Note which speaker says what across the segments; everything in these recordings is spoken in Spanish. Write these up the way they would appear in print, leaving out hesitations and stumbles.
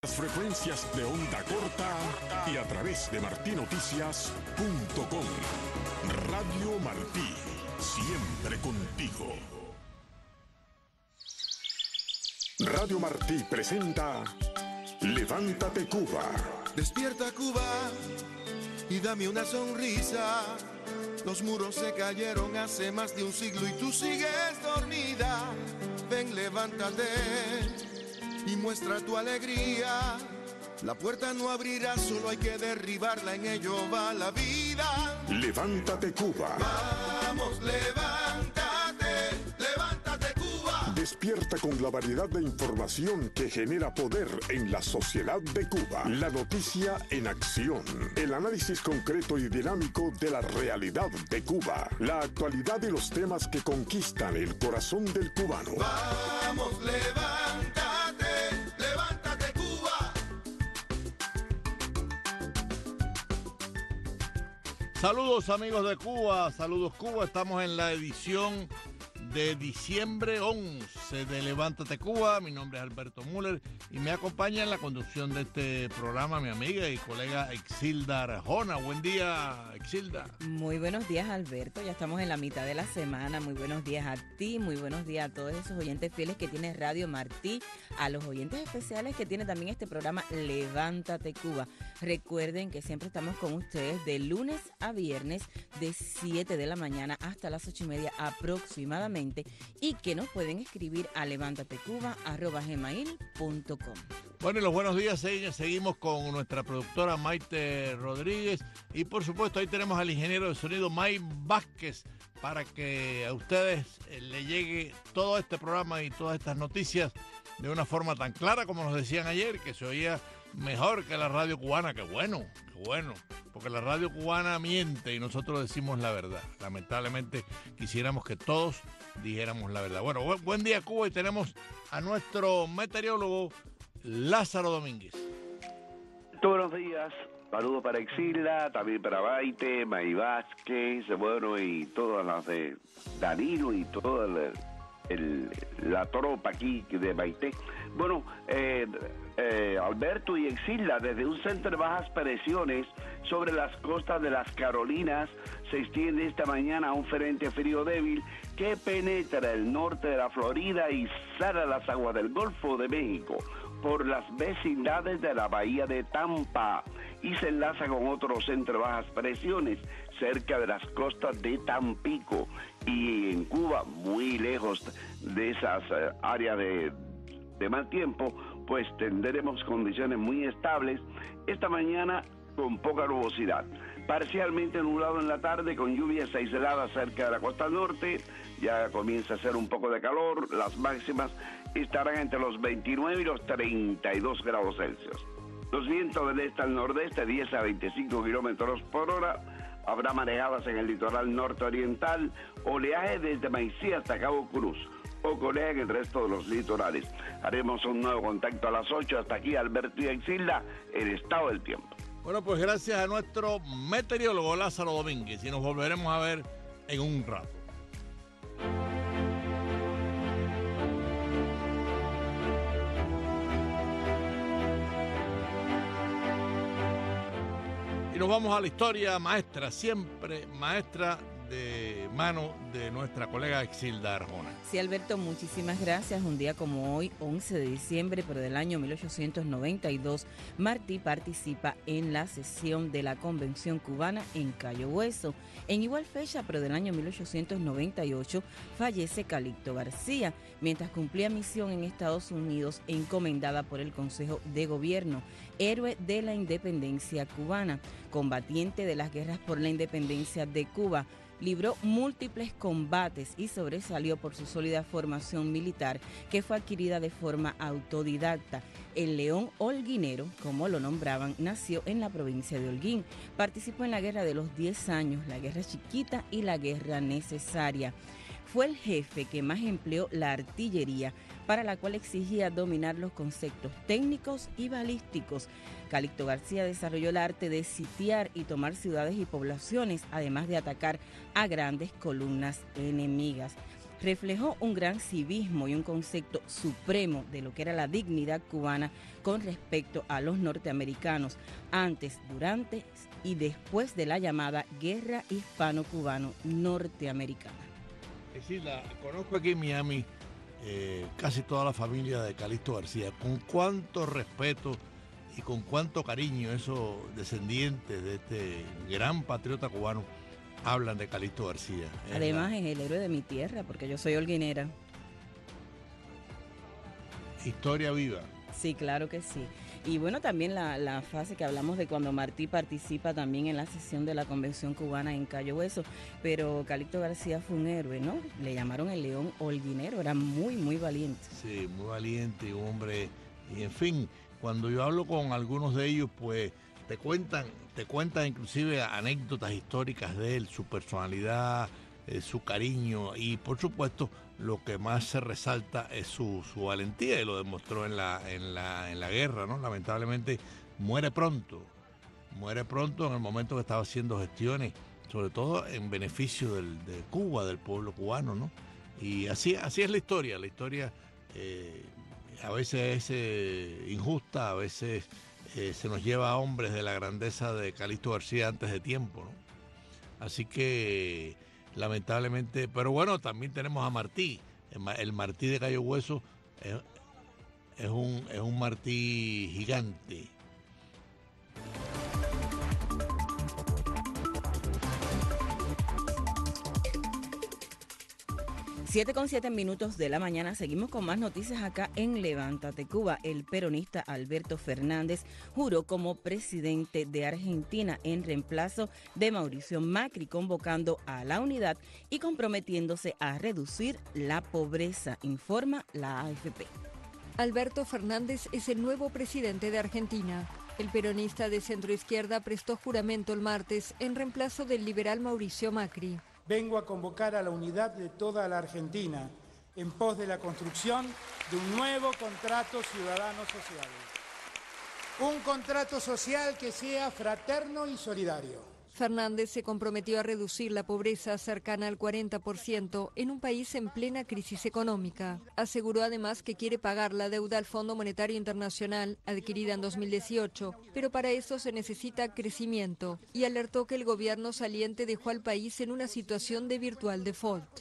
Speaker 1: Las frecuencias de onda corta y a través de martinoticias.com. Radio Martí, siempre contigo. Radio Martí presenta Levántate Cuba.
Speaker 2: Despierta Cuba y dame una sonrisa. Los muros se cayeron hace más de un siglo y tú sigues dormida. Ven, levántate y muestra tu alegría. La puerta no abrirá, solo hay que derribarla, en ello va la vida.
Speaker 1: Levántate Cuba.
Speaker 2: Vamos, levántate, levántate Cuba.
Speaker 1: Despierta con la variedad de información que genera poder en la sociedad de Cuba. La noticia en acción. El análisis concreto y dinámico de la realidad de Cuba. La actualidad y los temas que conquistan el corazón del cubano.
Speaker 2: Vamos, levántate, levántate Cuba.
Speaker 3: Saludos amigos de Cuba, saludos Cuba, estamos en la edición de diciembre 11 de Levántate Cuba. Mi nombre es Alberto Müller y me acompaña en la conducción de este programa mi amiga y colega Exilda Arjona. Buen día, Exilda.
Speaker 4: Muy buenos días, Alberto, ya estamos en la mitad de la semana. Muy buenos días a ti, muy buenos días a todos esos oyentes fieles que tiene Radio Martí, a los oyentes especiales que tiene también este programa Levántate Cuba. Recuerden que siempre estamos con ustedes de lunes a viernes de 7 de la mañana hasta las 8:30 aproximadamente, y que nos pueden escribir a levantatecuba@gmail.com.
Speaker 3: Bueno, y los buenos días, seguimos con nuestra productora Maite Rodríguez y por supuesto ahí tenemos al ingeniero de sonido Mike Vázquez para que a ustedes le llegue todo este programa y todas estas noticias de una forma tan clara como nos decían ayer, que se oía mejor que la radio cubana. Qué bueno, porque la radio cubana miente y nosotros decimos la verdad. Lamentablemente quisiéramos que todos dijéramos la verdad. Bueno, buen día Cuba, y tenemos a nuestro meteorólogo Lázaro Domínguez.
Speaker 5: Buenos días, saludos para Exilda, también para Maite, May Vázquez, bueno, y todas las de Danilo y toda la tropa aquí de Maite. Bueno, Alberto y Exilda, desde un centro de bajas presiones sobre las costas de las Carolinas, se extiende esta mañana un frente frío débil que penetra el norte de la Florida y sale a las aguas del Golfo de México por las vecindades de la bahía de Tampa y se enlaza con otro centro de bajas presiones cerca de las costas de Tampico y en Cuba, muy lejos de esas áreas de mal tiempo, pues tendremos condiciones muy estables esta mañana con poca nubosidad. Parcialmente nublado en la tarde con lluvias aisladas cerca de la costa norte, ya comienza a hacer un poco de calor, las máximas estarán entre los 29 y los 32 grados Celsius. Los vientos del este al nordeste, 10 a 25 kilómetros por hora, habrá marejadas en el litoral norte-oriental, oleaje desde Maicí hasta Cabo Cruz, poco oleaje en el resto de los litorales. Haremos un nuevo contacto a las 8, hasta aquí Alberto y Exilda, el estado del tiempo.
Speaker 3: Bueno, pues gracias a nuestro meteorólogo Lázaro Domínguez y nos volveremos a ver en un rato. Y nos vamos a la historia maestra, siempre maestra de mano de nuestra colega Exilda Arjona.
Speaker 4: Sí, Alberto, muchísimas gracias. Un día como hoy, 11 de diciembre, pero del año 1892, Martí participa en la sesión de la Convención Cubana en Cayo Hueso. En igual fecha, pero del año 1898, fallece Calixto García, mientras cumplía misión en Estados Unidos encomendada por el Consejo de Gobierno, héroe de la independencia cubana, combatiente de las guerras por la independencia de Cuba. Libró múltiples combates y sobresalió por su sólida formación militar que fue adquirida de forma autodidacta. El León Holguinero, como lo nombraban, nació en la provincia de Holguín. Participó en la Guerra de los 10 años, la Guerra Chiquita y la Guerra Necesaria. Fue el jefe que más empleó la artillería, para la cual exigía dominar los conceptos técnicos y balísticos. Calixto García desarrolló el arte de sitiar y tomar ciudades y poblaciones, además de atacar a grandes columnas enemigas. reflejó un gran civismo y un concepto supremo de lo que era la dignidad cubana con respecto a los norteamericanos antes, durante y después de la llamada Guerra Hispano-Cubano-Norteamericana.
Speaker 3: Es decir, la conozco aquí en Miami, casi toda la familia de Calixto García. Con cuánto respeto y con cuánto cariño esos descendientes de este gran patriota cubano hablan de Calixto García.
Speaker 4: Además es el héroe de mi tierra, porque yo soy holguinera.
Speaker 3: Historia viva.
Speaker 4: Sí, claro que sí. Y bueno, también la fase que hablamos de cuando Martí participa también en la sesión de la Convención Cubana en Cayo Hueso, pero Calixto García fue un héroe, ¿no? Le llamaron el león holguinero, era muy, muy valiente.
Speaker 3: Sí, muy valiente, un hombre, y en fin, cuando yo hablo con algunos de ellos, pues te cuentan inclusive anécdotas históricas de él, su personalidad, su cariño y por supuesto lo que más se resalta es su valentía y lo demostró en la guerra, ¿no? Lamentablemente muere pronto en el momento que estaba haciendo gestiones, sobre todo en beneficio de Cuba, del pueblo cubano, ¿no? Y así es la historia a veces es injusta, a veces se nos lleva a hombres de la grandeza de Calixto García antes de tiempo, ¿no? Así que lamentablemente, pero bueno, también tenemos a Martí. El Martí de Cayo Hueso es un Martí gigante.
Speaker 4: 7:07 de la mañana, seguimos con más noticias acá en Levántate Cuba. El peronista Alberto Fernández juró como presidente de Argentina en reemplazo de Mauricio Macri, convocando a la unidad y comprometiéndose a reducir la pobreza, informa la AFP.
Speaker 6: Alberto Fernández es el nuevo presidente de Argentina. El peronista de centroizquierda prestó juramento el martes en reemplazo del liberal Mauricio Macri.
Speaker 7: Vengo a convocar a la unidad de toda la Argentina en pos de la construcción de un nuevo contrato ciudadano social. Un contrato social que sea fraterno y solidario.
Speaker 6: Fernández se comprometió a reducir la pobreza cercana al 40% en un país en plena crisis económica. Aseguró además que quiere pagar la deuda al Fondo Monetario Internacional adquirida en 2018, pero para eso se necesita crecimiento y alertó que el gobierno saliente dejó al país en una situación de virtual default.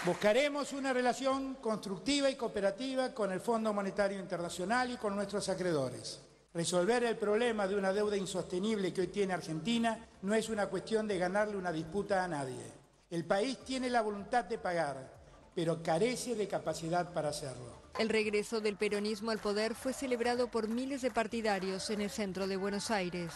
Speaker 7: Buscaremos una relación constructiva y cooperativa con el Fondo Monetario Internacional y con nuestros acreedores. Resolver el problema de una deuda insostenible que hoy tiene Argentina no es una cuestión de ganarle una disputa a nadie. El país tiene la voluntad de pagar, pero carece de capacidad para hacerlo.
Speaker 6: El regreso del peronismo al poder fue celebrado por miles de partidarios en el centro de Buenos Aires.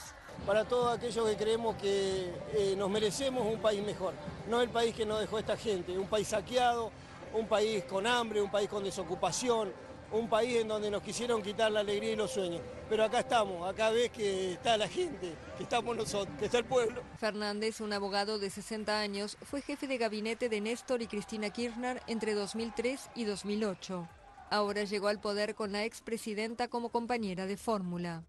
Speaker 8: Para todos aquellos que creemos que nos merecemos un país mejor, no el país que nos dejó esta gente, un país saqueado, un país con hambre, un país con desocupación, un país en donde nos quisieron quitar la alegría y los sueños. Pero acá estamos, acá ves que está la gente, que estamos nosotros, que está el pueblo.
Speaker 6: Fernández, un abogado de 60 años, fue jefe de gabinete de Néstor y Cristina Kirchner entre 2003 y 2008. Ahora llegó al poder con la expresidenta como compañera de fórmula.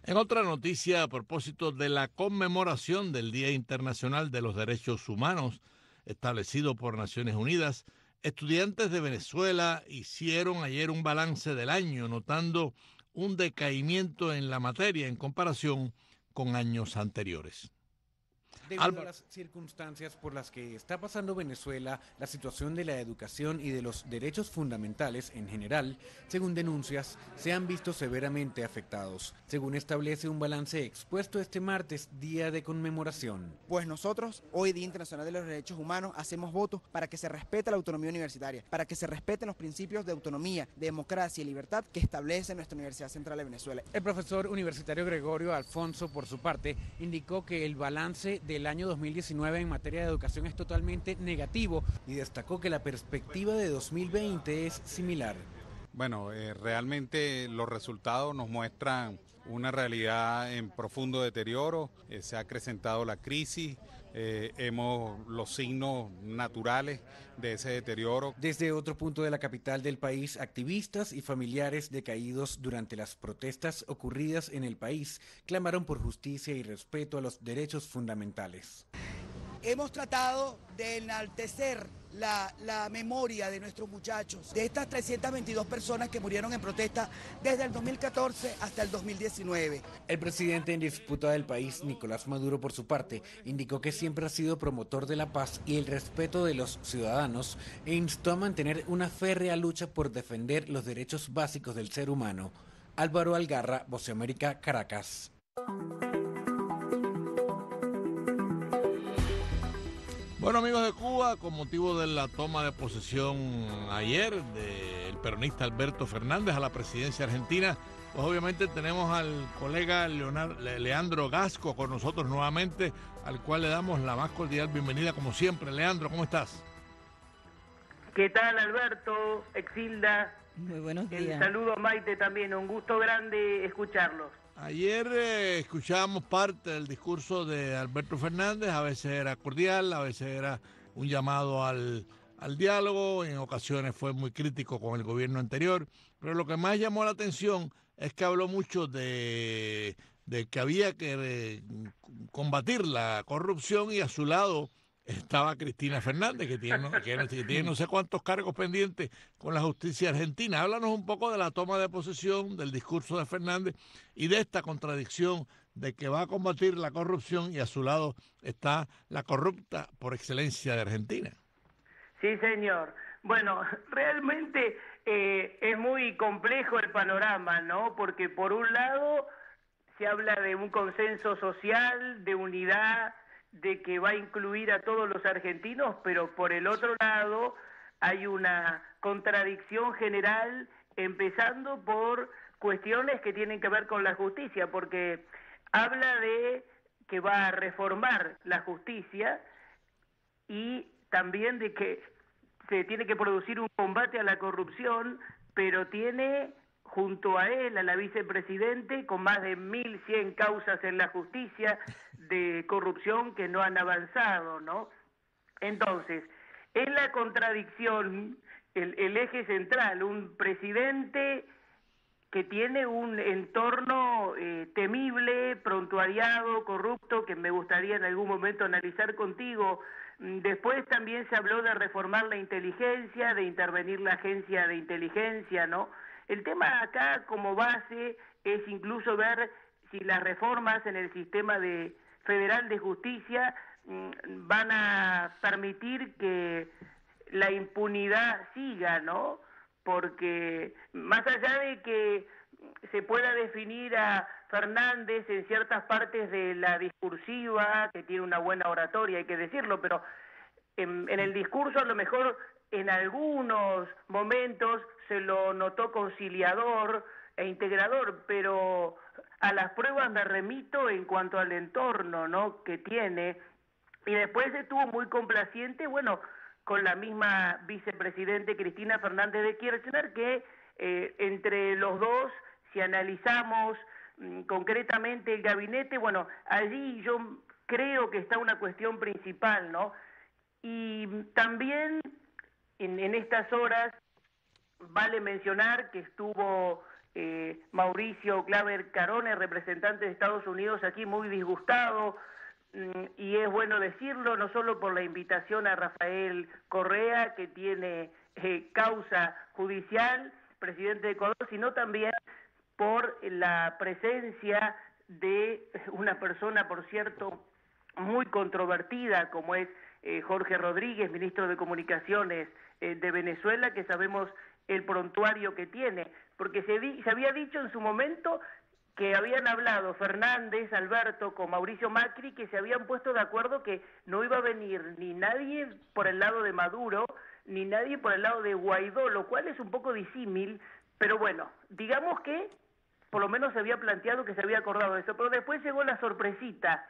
Speaker 3: En otra noticia, a propósito de la conmemoración del Día Internacional de los Derechos Humanos, establecido por Naciones Unidas, estudiantes de Venezuela hicieron ayer un balance del año, notando un decaimiento en la materia en comparación con años anteriores.
Speaker 9: Debido a las circunstancias por las que está pasando Venezuela, la situación de la educación y de los derechos fundamentales en general, según denuncias, se han visto severamente afectados, según establece un balance expuesto este martes, día de conmemoración.
Speaker 10: Pues nosotros, hoy Día Internacional de los Derechos Humanos, hacemos votos para que se respete la autonomía universitaria, para que se respeten los principios de autonomía, de democracia y libertad que establece nuestra Universidad Central de Venezuela.
Speaker 9: El profesor universitario Gregorio Alfonso, por su parte, indicó que el balance del año 2019 en materia de educación es totalmente negativo y destacó que la perspectiva de 2020 es similar.
Speaker 11: Bueno, realmente los resultados nos muestran una realidad en profundo deterioro, se ha acrecentado la crisis, vemos los signos naturales de ese deterioro.
Speaker 9: Desde otro punto de la capital del país, activistas y familiares de caídos durante las protestas ocurridas en el país clamaron por justicia y respeto a los derechos fundamentales.
Speaker 10: Hemos tratado de enaltecer
Speaker 12: la memoria de nuestros muchachos, de estas 322 personas que murieron en protesta desde el 2014 hasta el 2019.
Speaker 9: El presidente en disputa del país, Nicolás Maduro, por su parte, indicó que siempre ha sido promotor de la paz y el respeto de los ciudadanos e instó a mantener una férrea lucha por defender los derechos básicos del ser humano. Álvaro Algarra, Voz de América, Caracas.
Speaker 3: Bueno, amigos de Cuba, con motivo de la toma de posesión ayer del peronista Alberto Fernández a la presidencia argentina, pues obviamente tenemos al colega Leandro Gasco con nosotros nuevamente, al cual le damos la más cordial bienvenida como siempre. Leandro, ¿cómo estás?
Speaker 13: ¿Qué tal, Alberto, Exilda?
Speaker 4: Muy buenos días.
Speaker 13: El saludo a Maite también, un gusto grande escucharlos.
Speaker 3: Ayer escuchábamos parte del discurso de Alberto Fernández, a veces era cordial, a veces era un llamado al diálogo, en ocasiones fue muy crítico con el gobierno anterior, pero lo que más llamó la atención es que habló mucho de que había que combatir la corrupción y a su lado estaba Cristina Fernández, que tiene no sé cuántos cargos pendientes con la justicia argentina. Háblanos un poco de la toma de posesión, del discurso de Fernández y de esta contradicción de que va a combatir la corrupción y a su lado está la corrupta por excelencia de Argentina.
Speaker 13: Sí, señor. Bueno, realmente es muy complejo el panorama, ¿no? Porque por un lado se habla de un consenso social, de unidad, de que va a incluir a todos los argentinos, pero por el otro lado hay una contradicción general, empezando por cuestiones que tienen que ver con la justicia, porque habla de que va a reformar la justicia y también de que se tiene que producir un combate a la corrupción, pero tiene junto a él a la vicepresidente con más de 1.100 causas en la justicia de corrupción que no han avanzado, ¿no? Entonces, en la contradicción, el eje central, un presidente que tiene un entorno temible, prontuariado, corrupto, que me gustaría en algún momento analizar contigo. Después también se habló de reformar la inteligencia, de intervenir la agencia de inteligencia, ¿no? El tema acá como base es incluso ver si las reformas en el sistema federal de justicia van a permitir que la impunidad siga, ¿no? Porque más allá de que se pueda definir a Fernández en ciertas partes de la discursiva, que tiene una buena oratoria, hay que decirlo, pero en el discurso a lo mejor en algunos momentos se lo notó conciliador e integrador, pero a las pruebas me remito en cuanto al entorno, ¿no?, que tiene, y después estuvo muy complaciente, bueno, con la misma vicepresidente Cristina Fernández de Kirchner, que entre los dos, si analizamos concretamente el gabinete, bueno, allí yo creo que está una cuestión principal, ¿no? Y también en estas horas vale mencionar que estuvo Mauricio Claver Carone, representante de Estados Unidos, aquí muy disgustado, y es bueno decirlo, no solo por la invitación a Rafael Correa, que tiene causa judicial, presidente de Ecuador, sino también por la presencia de una persona, por cierto, muy controvertida, como es Jorge Rodríguez, ministro de Comunicaciones de Venezuela, que sabemos el prontuario que tiene, porque se había dicho en su momento que habían hablado Fernández, Alberto, con Mauricio Macri, que se habían puesto de acuerdo que no iba a venir ni nadie por el lado de Maduro, ni nadie por el lado de Guaidó, lo cual es un poco disímil, pero bueno, digamos que por lo menos se había planteado que se había acordado eso, pero después llegó la sorpresita,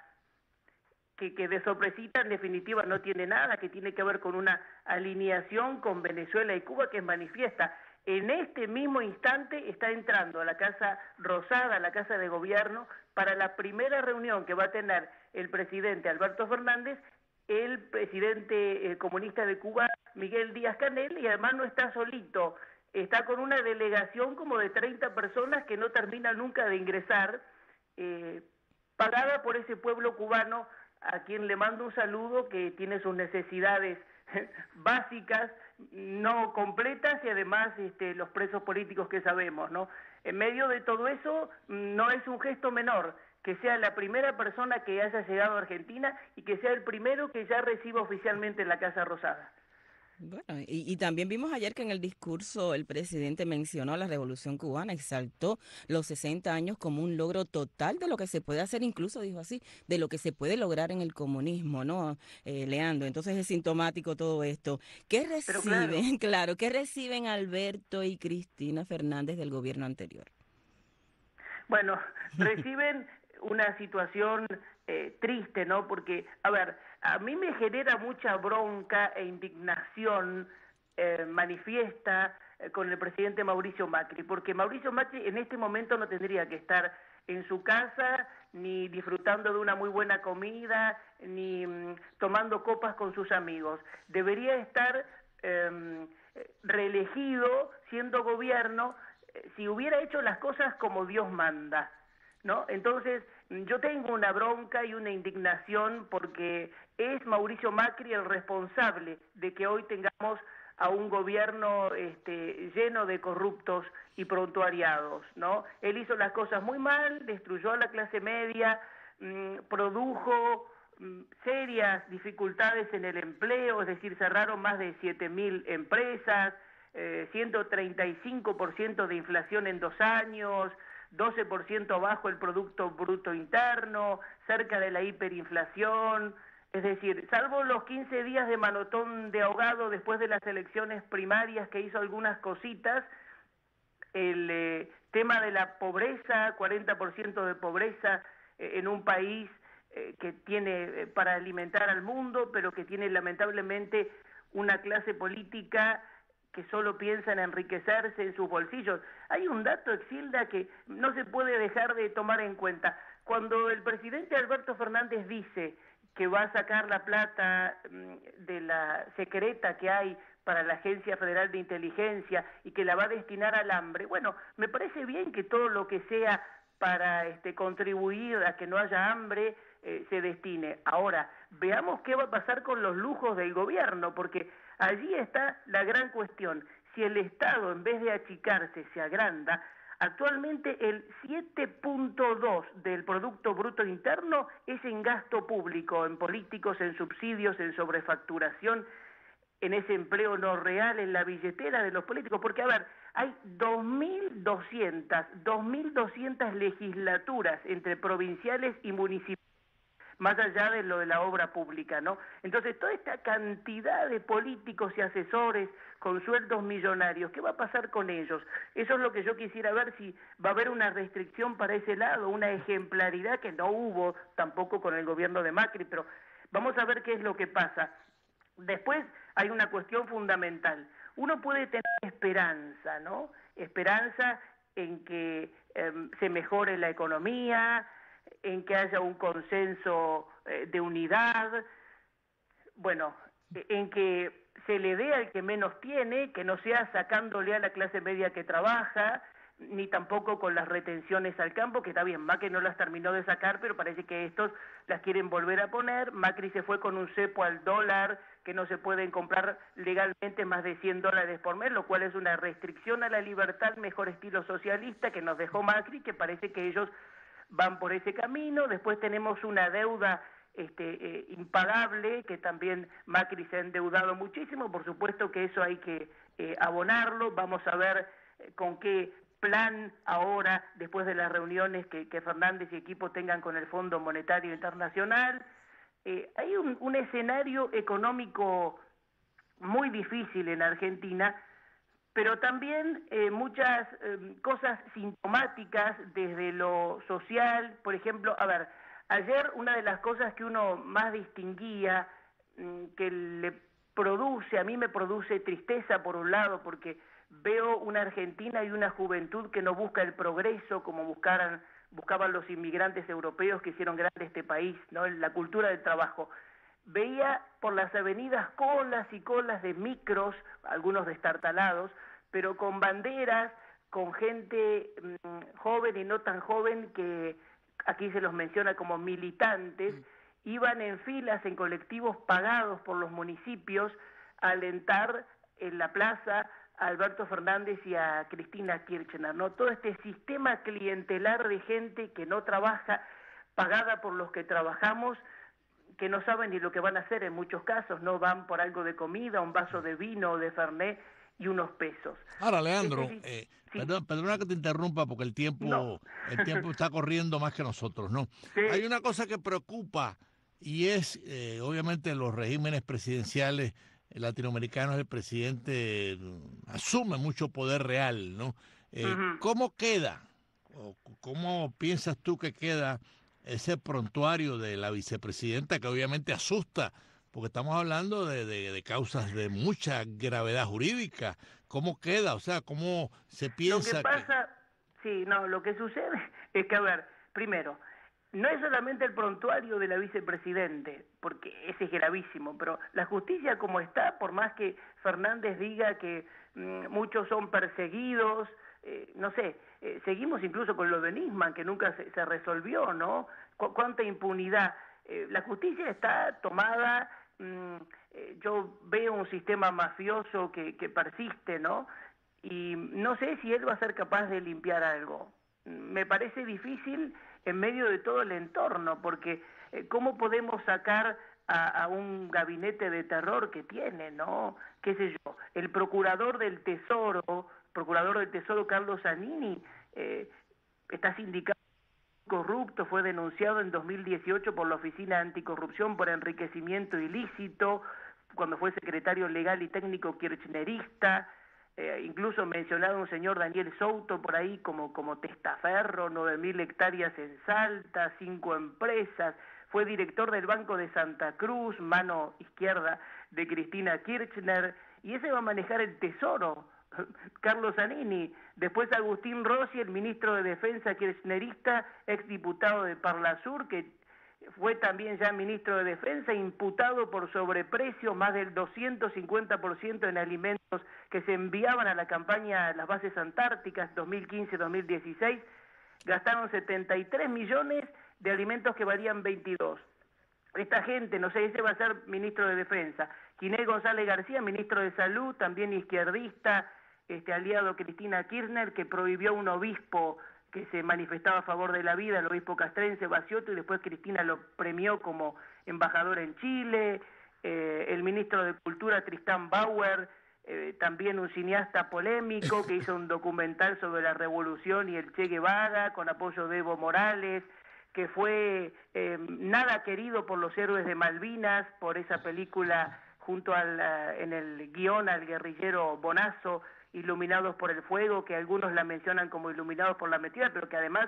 Speaker 13: que de sorpresita en definitiva no tiene nada, que tiene que ver con una alineación con Venezuela y Cuba que es manifiesta. En este mismo instante está entrando a la Casa Rosada, a la Casa de Gobierno, para la primera reunión que va a tener el presidente Alberto Fernández, el presidente comunista de Cuba, Miguel Díaz-Canel, y además no está solito, está con una delegación como de 30 personas que no termina nunca de ingresar, pagada por ese pueblo cubano, a quien le mando un saludo, que tiene sus necesidades básicas, no completas, y además los presos políticos que sabemos, ¿no? En medio de todo eso, no es un gesto menor que sea la primera persona que haya llegado a Argentina y que sea el primero que ya reciba oficialmente la Casa Rosada.
Speaker 4: Bueno, y también vimos ayer que en el discurso el presidente mencionó la Revolución Cubana, exaltó los 60 años como un logro total de lo que se puede hacer, incluso dijo así, de lo que se puede lograr en el comunismo, ¿no, Leandro? Entonces es sintomático todo esto. ¿Qué reciben, claro, qué reciben Alberto y Cristina Fernández del gobierno anterior?
Speaker 13: Bueno, reciben una situación triste, ¿no? Porque, a ver, a mí me genera mucha bronca e indignación manifiesta con el presidente Mauricio Macri, porque Mauricio Macri en este momento no tendría que estar en su casa, ni disfrutando de una muy buena comida, ni tomando copas con sus amigos. Debería estar reelegido, siendo gobierno, si hubiera hecho las cosas como Dios manda, ¿no? Entonces, yo tengo una bronca y una indignación porque es Mauricio Macri el responsable de que hoy tengamos a un gobierno lleno de corruptos y prontuariados, ¿no? Él hizo las cosas muy mal, destruyó a la clase media, produjo serias dificultades en el empleo, es decir, cerraron más de 7.000 empresas, 135% de inflación en 2 años, 12% bajo el Producto Bruto Interno, cerca de la hiperinflación. Es decir, salvo los 15 días de manotón de ahogado después de las elecciones primarias, que hizo algunas cositas, el tema de la pobreza, 40% de pobreza en un país que tiene para alimentar al mundo, pero que tiene lamentablemente una clase política que solo piensa en enriquecerse en sus bolsillos. Hay un dato, Exilda, que no se puede dejar de tomar en cuenta. Cuando el presidente Alberto Fernández dice que va a sacar la plata de la secreta que hay para la Agencia Federal de Inteligencia y que la va a destinar al hambre, bueno, me parece bien que todo lo que sea para contribuir a que no haya hambre se destine. Ahora, veamos qué va a pasar con los lujos del gobierno, porque allí está la gran cuestión. Si el Estado, en vez de achicarse, se agranda, actualmente el 7.2 del Producto Bruto Interno es en gasto público, en políticos, en subsidios, en sobrefacturación, en ese empleo no real, en la billetera de los políticos. Porque, a ver, hay 2.200 legislaturas entre provinciales y municipales, más allá de lo de la obra pública, ¿no? Entonces, toda esta cantidad de políticos y asesores con sueldos millonarios, ¿qué va a pasar con ellos? Eso es lo que yo quisiera ver, si va a haber una restricción para ese lado, una ejemplaridad que no hubo tampoco con el gobierno de Macri, pero vamos a ver qué es lo que pasa. Después hay una cuestión fundamental. Uno puede tener esperanza, ¿no? Esperanza en que se mejore la economía, en que haya un consenso de unidad, bueno, en que se le dé al que menos tiene, que no sea sacándole a la clase media que trabaja, ni tampoco con las retenciones al campo, que está bien, Macri no las terminó de sacar, pero parece que estos las quieren volver a poner. Macri se fue con un cepo al dólar, que no se pueden comprar legalmente más de $100 por mes, lo cual es una restricción a la libertad, mejor estilo socialista, que nos dejó Macri, que parece que ellos van por ese camino. Después tenemos una deuda impagable, que también Macri se ha endeudado muchísimo, por supuesto que eso hay que abonarlo. Vamos a ver con qué plan ahora, después de las reuniones que Fernández y equipo tengan con el Fondo Monetario Internacional. Hay un escenario económico muy difícil en Argentina, pero también muchas cosas sintomáticas desde lo social. Por ejemplo, a ver, ayer una de las cosas que uno más distinguía, que a mí me produce tristeza por un lado, porque veo una Argentina y una juventud que no busca el progreso como buscaban los inmigrantes europeos que hicieron grande este país, ¿no? La cultura del trabajo. Veía por las avenidas colas y colas de micros, algunos destartalados, pero con banderas, con gente joven y no tan joven, que aquí se los menciona como militantes, iban en filas en colectivos pagados por los municipios alentar en la plaza a Alberto Fernández y a Cristina Kirchner, ¿no? Todo este sistema clientelar de gente que no trabaja, pagada por los que trabajamos, que no saben ni lo que van a hacer en muchos casos, no van por algo de comida, un vaso de vino o de Fernet y unos pesos.
Speaker 3: Ahora, Leandro, sí. Perdona que te interrumpa porque el tiempo está corriendo más que nosotros, ¿no? Sí. Hay una cosa que preocupa y es, obviamente, los regímenes presidenciales latinoamericanos, el presidente asume mucho poder real, ¿no? ¿Cómo queda, o cómo piensas tú que queda ese prontuario de la vicepresidenta, que obviamente asusta, porque estamos hablando de causas de mucha gravedad jurídica? ¿Cómo queda? O sea, ¿cómo se piensa?
Speaker 13: Lo que pasa, sí, no, lo que sucede es que, a ver, primero, no es solamente el prontuario de la vicepresidente, porque ese es gravísimo, pero la justicia como está, por más que Fernández diga que muchos son perseguidos, no sé, seguimos incluso con lo de Nisman, que nunca se resolvió, ¿no? ¿Cuánta impunidad? La justicia está tomada, yo veo un sistema mafioso que persiste, ¿no? Y no sé si él va a ser capaz de limpiar algo. Me parece difícil en medio de todo el entorno, porque ¿cómo podemos sacar a un gabinete de terror que tiene, ¿no? ¿Qué sé yo? El procurador del Tesoro Carlos Zanini, está sindicado corrupto, fue denunciado en 2018 por la Oficina Anticorrupción por enriquecimiento ilícito, cuando fue secretario legal y técnico kirchnerista. Incluso mencionado un señor Daniel Souto por ahí como testaferro, 9.000 hectáreas en Salta, 5 empresas, fue director del Banco de Santa Cruz, mano izquierda de Cristina Kirchner, y ese va a manejar el Tesoro, Carlos Zanini. Después Agustín Rossi, el ministro de Defensa kirchnerista, exdiputado de Parlasur, que fue también ya ministro de Defensa, imputado por sobreprecio, más del 250% en alimentos que se enviaban a la campaña a las bases antárticas 2015-2016, gastaron 73 millones de alimentos que valían 22. Esta gente, no sé, ese va a ser ministro de Defensa. Ginés González García, ministro de Salud, también izquierdista, aliado Cristina Kirchner, que prohibió a un obispo que se manifestaba a favor de la vida, el obispo castrense Baciotto, y después Cristina lo premió como embajador en Chile. El ministro de Cultura, Tristán Bauer, también un cineasta polémico que hizo un documental sobre la revolución y el Che Guevara, con apoyo de Evo Morales, que fue nada querido por los héroes de Malvinas, por esa película junto en el guión al guerrillero Bonazo, Iluminados por el Fuego, que algunos la mencionan como Iluminados por la Mentira, pero que además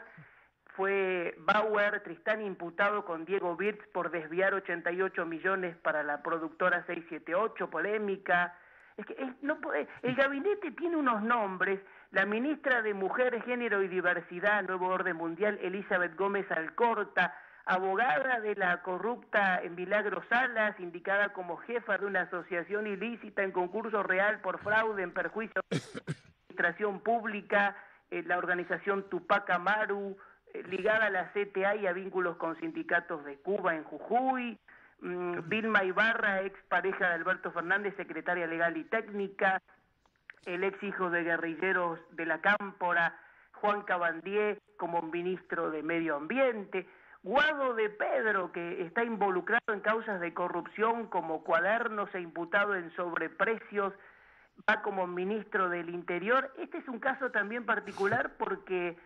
Speaker 13: fue Bauer, Tristán, imputado con Diego Birtz por desviar 88 millones para la productora 678, polémica. Es que no puede, el gabinete tiene unos nombres. La ministra de Mujer, Género y Diversidad, Nuevo Orden Mundial, Elizabeth Gómez Alcorta, abogada de la corrupta en Milagros Salas, indicada como jefa de una asociación ilícita en concurso real por fraude en perjuicio de la administración pública, la organización Tupac Amaru, ligada a la CTA y a vínculos con sindicatos de Cuba en Jujuy. Vilma Ibarra, ex pareja de Alberto Fernández, secretaria legal y técnica. El ex hijo de guerrilleros de la Cámpora, Juan Cabandier, como ministro de Medio Ambiente. Guado de Pedro, que está involucrado en causas de corrupción como cuadernos e imputado en sobreprecios, va como ministro del Interior. Este es un caso también particular porque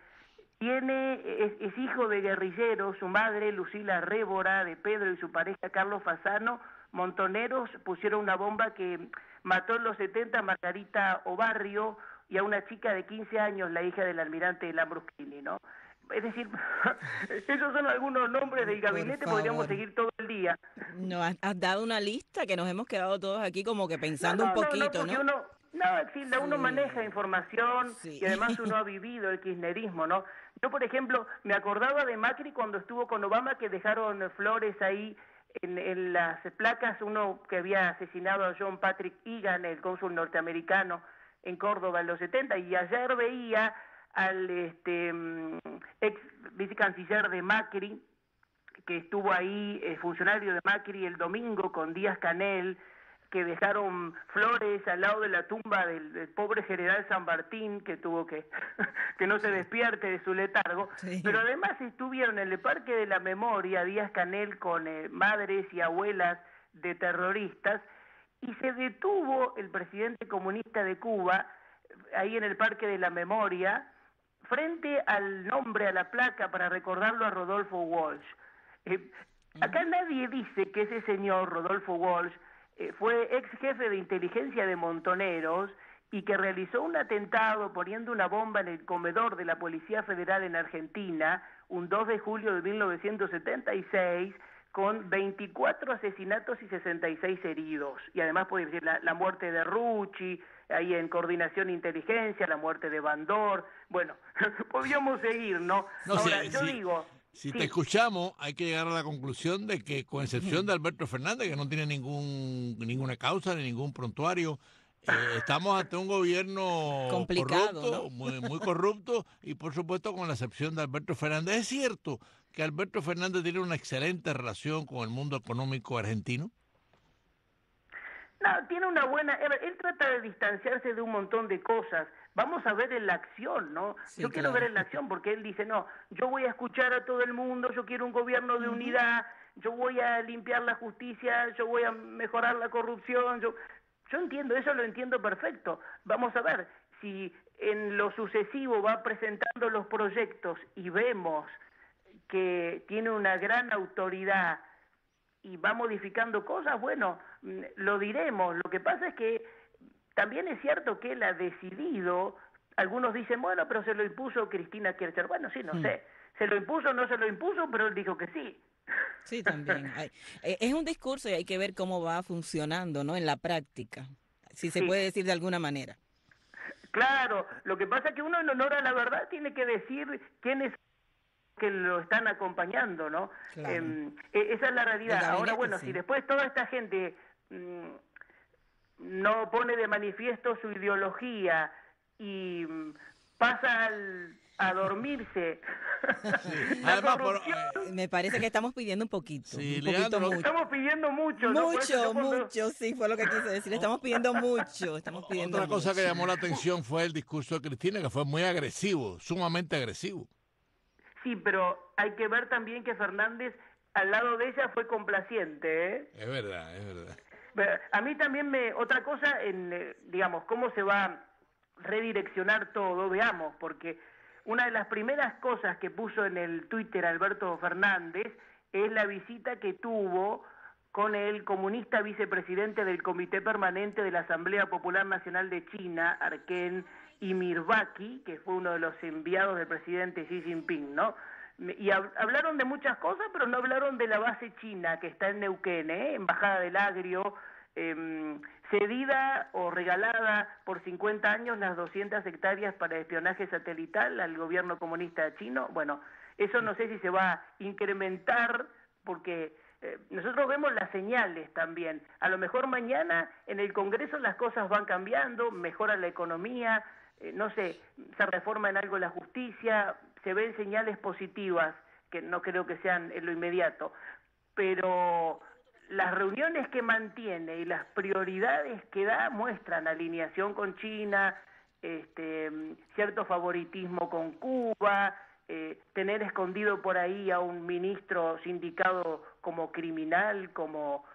Speaker 13: es hijo de guerrilleros. Su madre, Lucila Révora de Pedro, y su pareja, Carlos Fasano, montoneros, pusieron una bomba que mató en los 70 a Margarita Obarrio y a una chica de 15 años, la hija del almirante Lambrusquini, ¿no? Es decir, esos son algunos nombres del gabinete, podríamos seguir todo el día.
Speaker 4: No, has dado una lista que nos hemos quedado todos aquí como que pensando un poquito, ¿no?
Speaker 13: Uno maneja información y además uno ha vivido el kirchnerismo, ¿no? Yo, por ejemplo, me acordaba de Macri cuando estuvo con Obama, que dejaron flores ahí en las placas, uno que había asesinado a John Patrick Egan, el cónsul norteamericano en Córdoba en los 70, y ayer veía al ex vicecanciller de Macri, que estuvo ahí, funcionario de Macri, el domingo con Díaz-Canel, que dejaron flores al lado de la tumba del pobre general San Martín, que tuvo que no se despierte de su letargo, sí. Pero además estuvieron en el Parque de la Memoria, Díaz-Canel, con madres y abuelas de terroristas, y se detuvo el presidente comunista de Cuba, ahí en el Parque de la Memoria, frente al nombre, a la placa, para recordarlo a Rodolfo Walsh. Acá nadie dice que ese señor, Rodolfo Walsh, fue ex jefe de inteligencia de Montoneros y que realizó un atentado poniendo una bomba en el comedor de la Policía Federal en Argentina un 2 de julio de 1976 con 24 asesinatos y 66 heridos. Y además puede decir la muerte de Rucci, ahí en Coordinación e Inteligencia, la muerte de Bandor. Bueno, podríamos seguir, ¿no? Ahora, yo digo...
Speaker 3: Si te escuchamos, hay que llegar a la conclusión de que, con excepción de Alberto Fernández, que no tiene ninguna causa ni ningún prontuario, estamos ante un gobierno complicado, corrupto, ¿no? muy corrupto, y por supuesto con la excepción de Alberto Fernández. ¿Es cierto que Alberto Fernández tiene una excelente relación con el mundo económico argentino?
Speaker 13: No, tiene una buena... Él trata de distanciarse de un montón de cosas. Vamos a ver en la acción, ¿no? Sí, yo quiero ver en la acción, porque él dice, no, yo voy a escuchar a todo el mundo, yo quiero un gobierno de unidad, yo voy a limpiar la justicia, yo voy a mejorar la corrupción, yo entiendo, eso lo entiendo perfecto. Vamos a ver si en lo sucesivo va presentando los proyectos y vemos que tiene una gran autoridad y va modificando cosas, bueno, lo diremos. Lo que pasa es que también es cierto que él ha decidido, algunos dicen, bueno, pero se lo impuso Cristina Kirchner. Bueno, sí, no sé, se lo impuso o no se lo impuso, pero él dijo que sí.
Speaker 4: Sí, también. Es un discurso y hay que ver cómo va funcionando, ¿no? En la práctica, si se puede decir de alguna manera.
Speaker 13: Claro, lo que pasa es que uno en honor a la verdad tiene que decir quiénes que lo están acompañando, ¿no? Claro. Esa es la realidad. Ahora, bueno, si después toda esta gente no pone de manifiesto su ideología y pasa a dormirse.
Speaker 4: Sí. Además, me parece que estamos pidiendo un poquito.
Speaker 3: Sí,
Speaker 4: Leandro,
Speaker 13: mucho. Estamos pidiendo mucho.
Speaker 4: Mucho, sí, fue lo que quise decir. Estamos pidiendo mucho.
Speaker 3: Otra cosa que llamó la atención fue el discurso de Cristina, que fue muy agresivo, sumamente agresivo.
Speaker 13: Sí, pero hay que ver también que Fernández, al lado de ella, fue complaciente, ¿eh?
Speaker 3: Es verdad, es verdad.
Speaker 13: A mí también otra cosa, digamos, cómo se va a redireccionar todo, veamos, porque una de las primeras cosas que puso en el Twitter Alberto Fernández es la visita que tuvo con el comunista vicepresidente del Comité Permanente de la Asamblea Popular Nacional de China, Arken Ymirbaki, que fue uno de los enviados del presidente Xi Jinping, ¿no? Y hablaron de muchas cosas, pero no hablaron de la base china que está en Neuquén, Embajada del Agrio, cedida o regalada por 50 años las 200 hectáreas para espionaje satelital al gobierno comunista chino. Bueno, eso no sé si se va a incrementar, porque nosotros vemos las señales también. A lo mejor mañana en el Congreso las cosas van cambiando, mejora la economía, no sé, se reforma en algo la justicia, se ven señales positivas, que no creo que sean en lo inmediato, pero las reuniones que mantiene y las prioridades que da muestran alineación con China, cierto favoritismo con Cuba, tener escondido por ahí a un ministro sindicado como criminal, como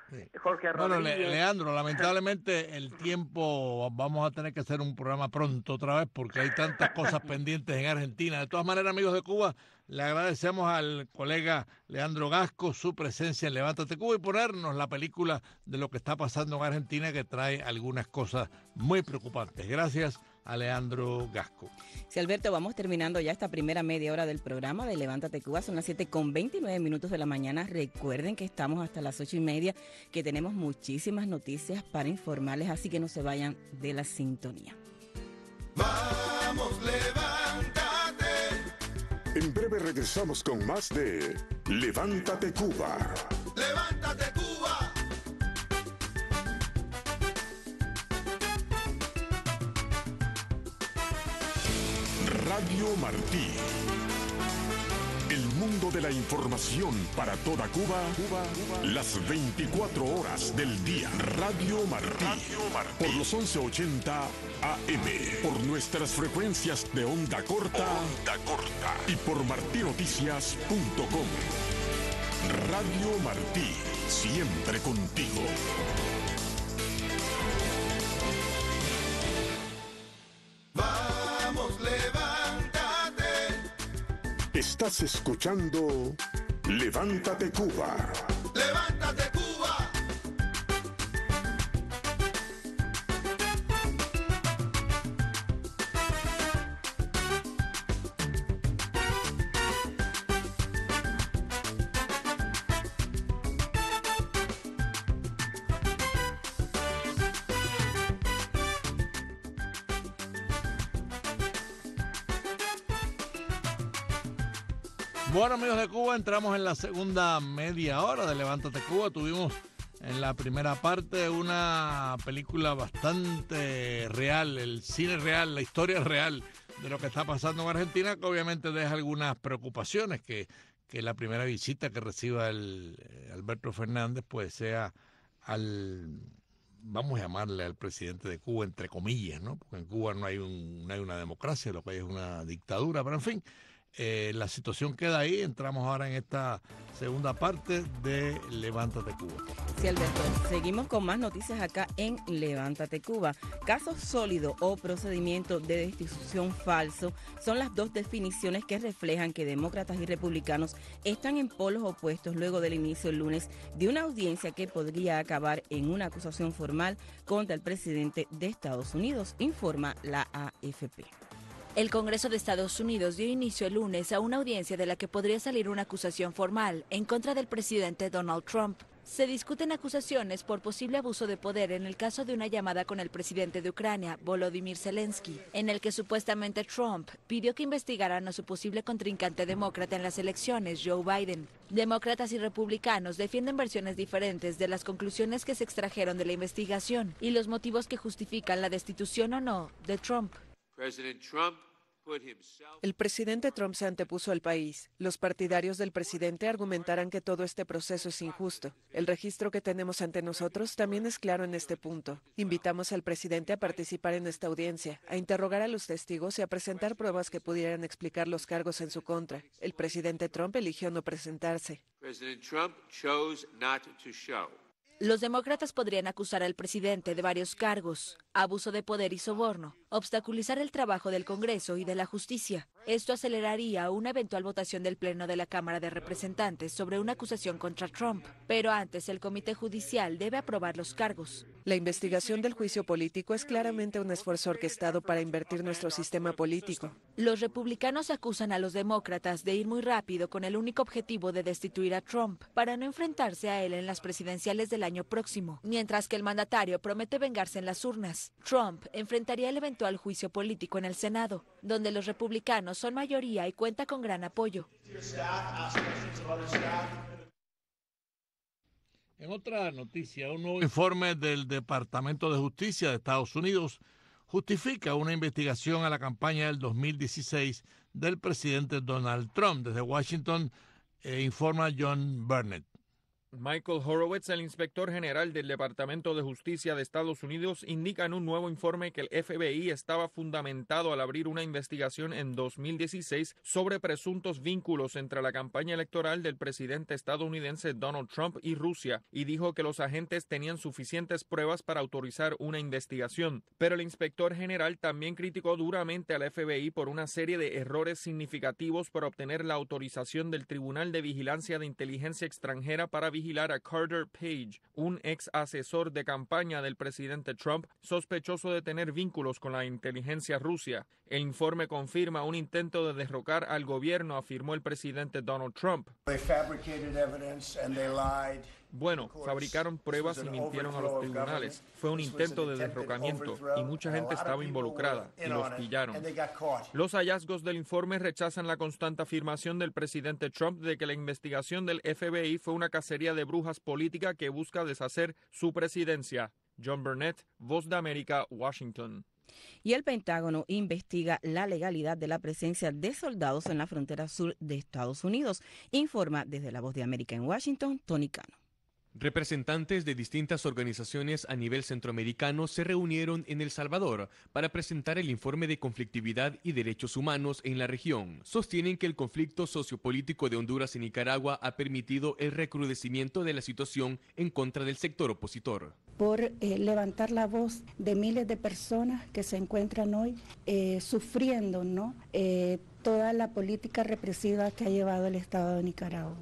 Speaker 13: Jorge Rodríguez.
Speaker 3: Bueno, Leandro, lamentablemente el tiempo, vamos a tener que hacer un programa pronto otra vez porque hay tantas cosas pendientes en Argentina. De todas maneras, amigos de Cuba, le agradecemos al colega Leandro Gasco su presencia en Levántate Cuba y ponernos la película de lo que está pasando en Argentina, que trae algunas cosas muy preocupantes. Gracias a Leandro Gasco.
Speaker 4: Sí, Alberto, vamos terminando ya esta primera media hora del programa de Levántate Cuba. Son las 7:29 de la mañana. Recuerden que estamos hasta las 8:30, que tenemos muchísimas noticias para informarles, así que no se vayan de la sintonía.
Speaker 2: Vamos, levántate.
Speaker 1: En breve regresamos con más de Levántate Cuba.
Speaker 2: Levántate Cuba.
Speaker 1: Radio Martí, el El mundo de la información para toda Cuba, las 24 horas del día. Radio Martí. Por los 1180 AM. Por nuestras frecuencias de onda corta. Y por martinoticias.com. Radio Martí. Siempre contigo.
Speaker 2: Vamos, levántate.
Speaker 1: Estás escuchando Levántate Cuba.
Speaker 2: Levántate, Cuba.
Speaker 3: Bueno, amigos de Cuba, entramos en la segunda media hora de Levántate Cuba. Tuvimos en la primera parte una película bastante real, el cine real, la historia real de lo que está pasando en Argentina, que obviamente deja algunas preocupaciones, que la primera visita que reciba el Alberto Fernández pues sea vamos a llamarle al presidente de Cuba, entre comillas, ¿no? Porque en Cuba no hay una democracia, lo que hay es una dictadura, pero en fin. La situación queda ahí. Entramos ahora en esta segunda parte de Levántate Cuba.
Speaker 4: Sí, Alberto, seguimos con más noticias acá en Levántate Cuba. Caso sólido o procedimiento de destitución falso son las dos definiciones que reflejan que demócratas y republicanos están en polos opuestos luego del inicio el lunes de una audiencia que podría acabar en una acusación formal contra el presidente de Estados Unidos, informa la AFP.
Speaker 14: El Congreso de Estados Unidos dio inicio el lunes a una audiencia de la que podría salir una acusación formal en contra del presidente Donald Trump. Se discuten acusaciones por posible abuso de poder en el caso de una llamada con el presidente de Ucrania, Volodymyr Zelensky, en el que supuestamente Trump pidió que investigaran a su posible contrincante demócrata en las elecciones, Joe Biden. Demócratas y republicanos defienden versiones diferentes de las conclusiones que se extrajeron de la investigación y los motivos que justifican la destitución o no de Trump.
Speaker 15: El presidente Trump se antepuso al país. Los partidarios del presidente argumentarán que todo este proceso es injusto. El registro que tenemos ante nosotros también es claro en este punto. Invitamos al presidente a participar en esta audiencia, a interrogar a los testigos y a presentar pruebas que pudieran explicar los cargos en su contra. El presidente Trump eligió no presentarse.
Speaker 14: Los demócratas podrían acusar al presidente de varios cargos: abuso de poder y soborno, obstaculizar el trabajo del Congreso y de la justicia. Esto aceleraría una eventual votación del Pleno de la Cámara de Representantes sobre una acusación contra Trump. Pero antes, el Comité Judicial debe aprobar los cargos.
Speaker 15: La investigación del juicio político es claramente un esfuerzo orquestado para invertir nuestro sistema político.
Speaker 14: Los republicanos acusan a los demócratas de ir muy rápido con el único objetivo de destituir a Trump para no enfrentarse a él en las presidenciales del año próximo, mientras que el mandatario promete vengarse en las urnas. Trump enfrentaría el eventual juicio político en el Senado, donde los republicanos son mayoría y cuenta con gran apoyo.
Speaker 3: En otra noticia, un nuevo informe del Departamento de Justicia de Estados Unidos justifica una investigación a la campaña del 2016 del presidente Donald Trump. Desde Washington informa John Burnett.
Speaker 16: Michael Horowitz, el inspector general del Departamento de Justicia de Estados Unidos, indica en un nuevo informe que el FBI estaba fundamentado al abrir una investigación en 2016 sobre presuntos vínculos entre la campaña electoral del presidente estadounidense Donald Trump y Rusia, y dijo que los agentes tenían suficientes pruebas para autorizar una investigación. Pero el inspector general también criticó duramente al FBI por una serie de errores significativos para obtener la autorización del Tribunal de Vigilancia de Inteligencia Extranjera para vigilar a Carter Page, un ex asesor de campaña del presidente Trump, sospechoso de tener vínculos con la inteligencia rusa. El informe confirma un intento de derrocar al gobierno, afirmó el presidente Donald Trump. Bueno, fabricaron pruebas y mintieron a los tribunales. Fue un intento de derrocamiento y mucha gente estaba involucrada y los pillaron. Los hallazgos del informe rechazan la constante afirmación del presidente Trump de que la investigación del FBI fue una cacería de brujas política que busca deshacer su presidencia. John Burnett, Voz de América, Washington.
Speaker 4: Y el Pentágono investiga la legalidad de la presencia de soldados en la frontera sur de Estados Unidos. Informa desde La Voz de América en Washington, Tony Cano.
Speaker 17: Representantes de distintas organizaciones a nivel centroamericano se reunieron en El Salvador para presentar el informe de conflictividad y derechos humanos en la región. Sostienen que el conflicto sociopolítico de Honduras y Nicaragua ha permitido el recrudecimiento de la situación en contra del sector opositor.
Speaker 18: Por levantar la voz de miles de personas que se encuentran hoy sufriendo, ¿no? Toda la política represiva que ha llevado el Estado de Nicaragua.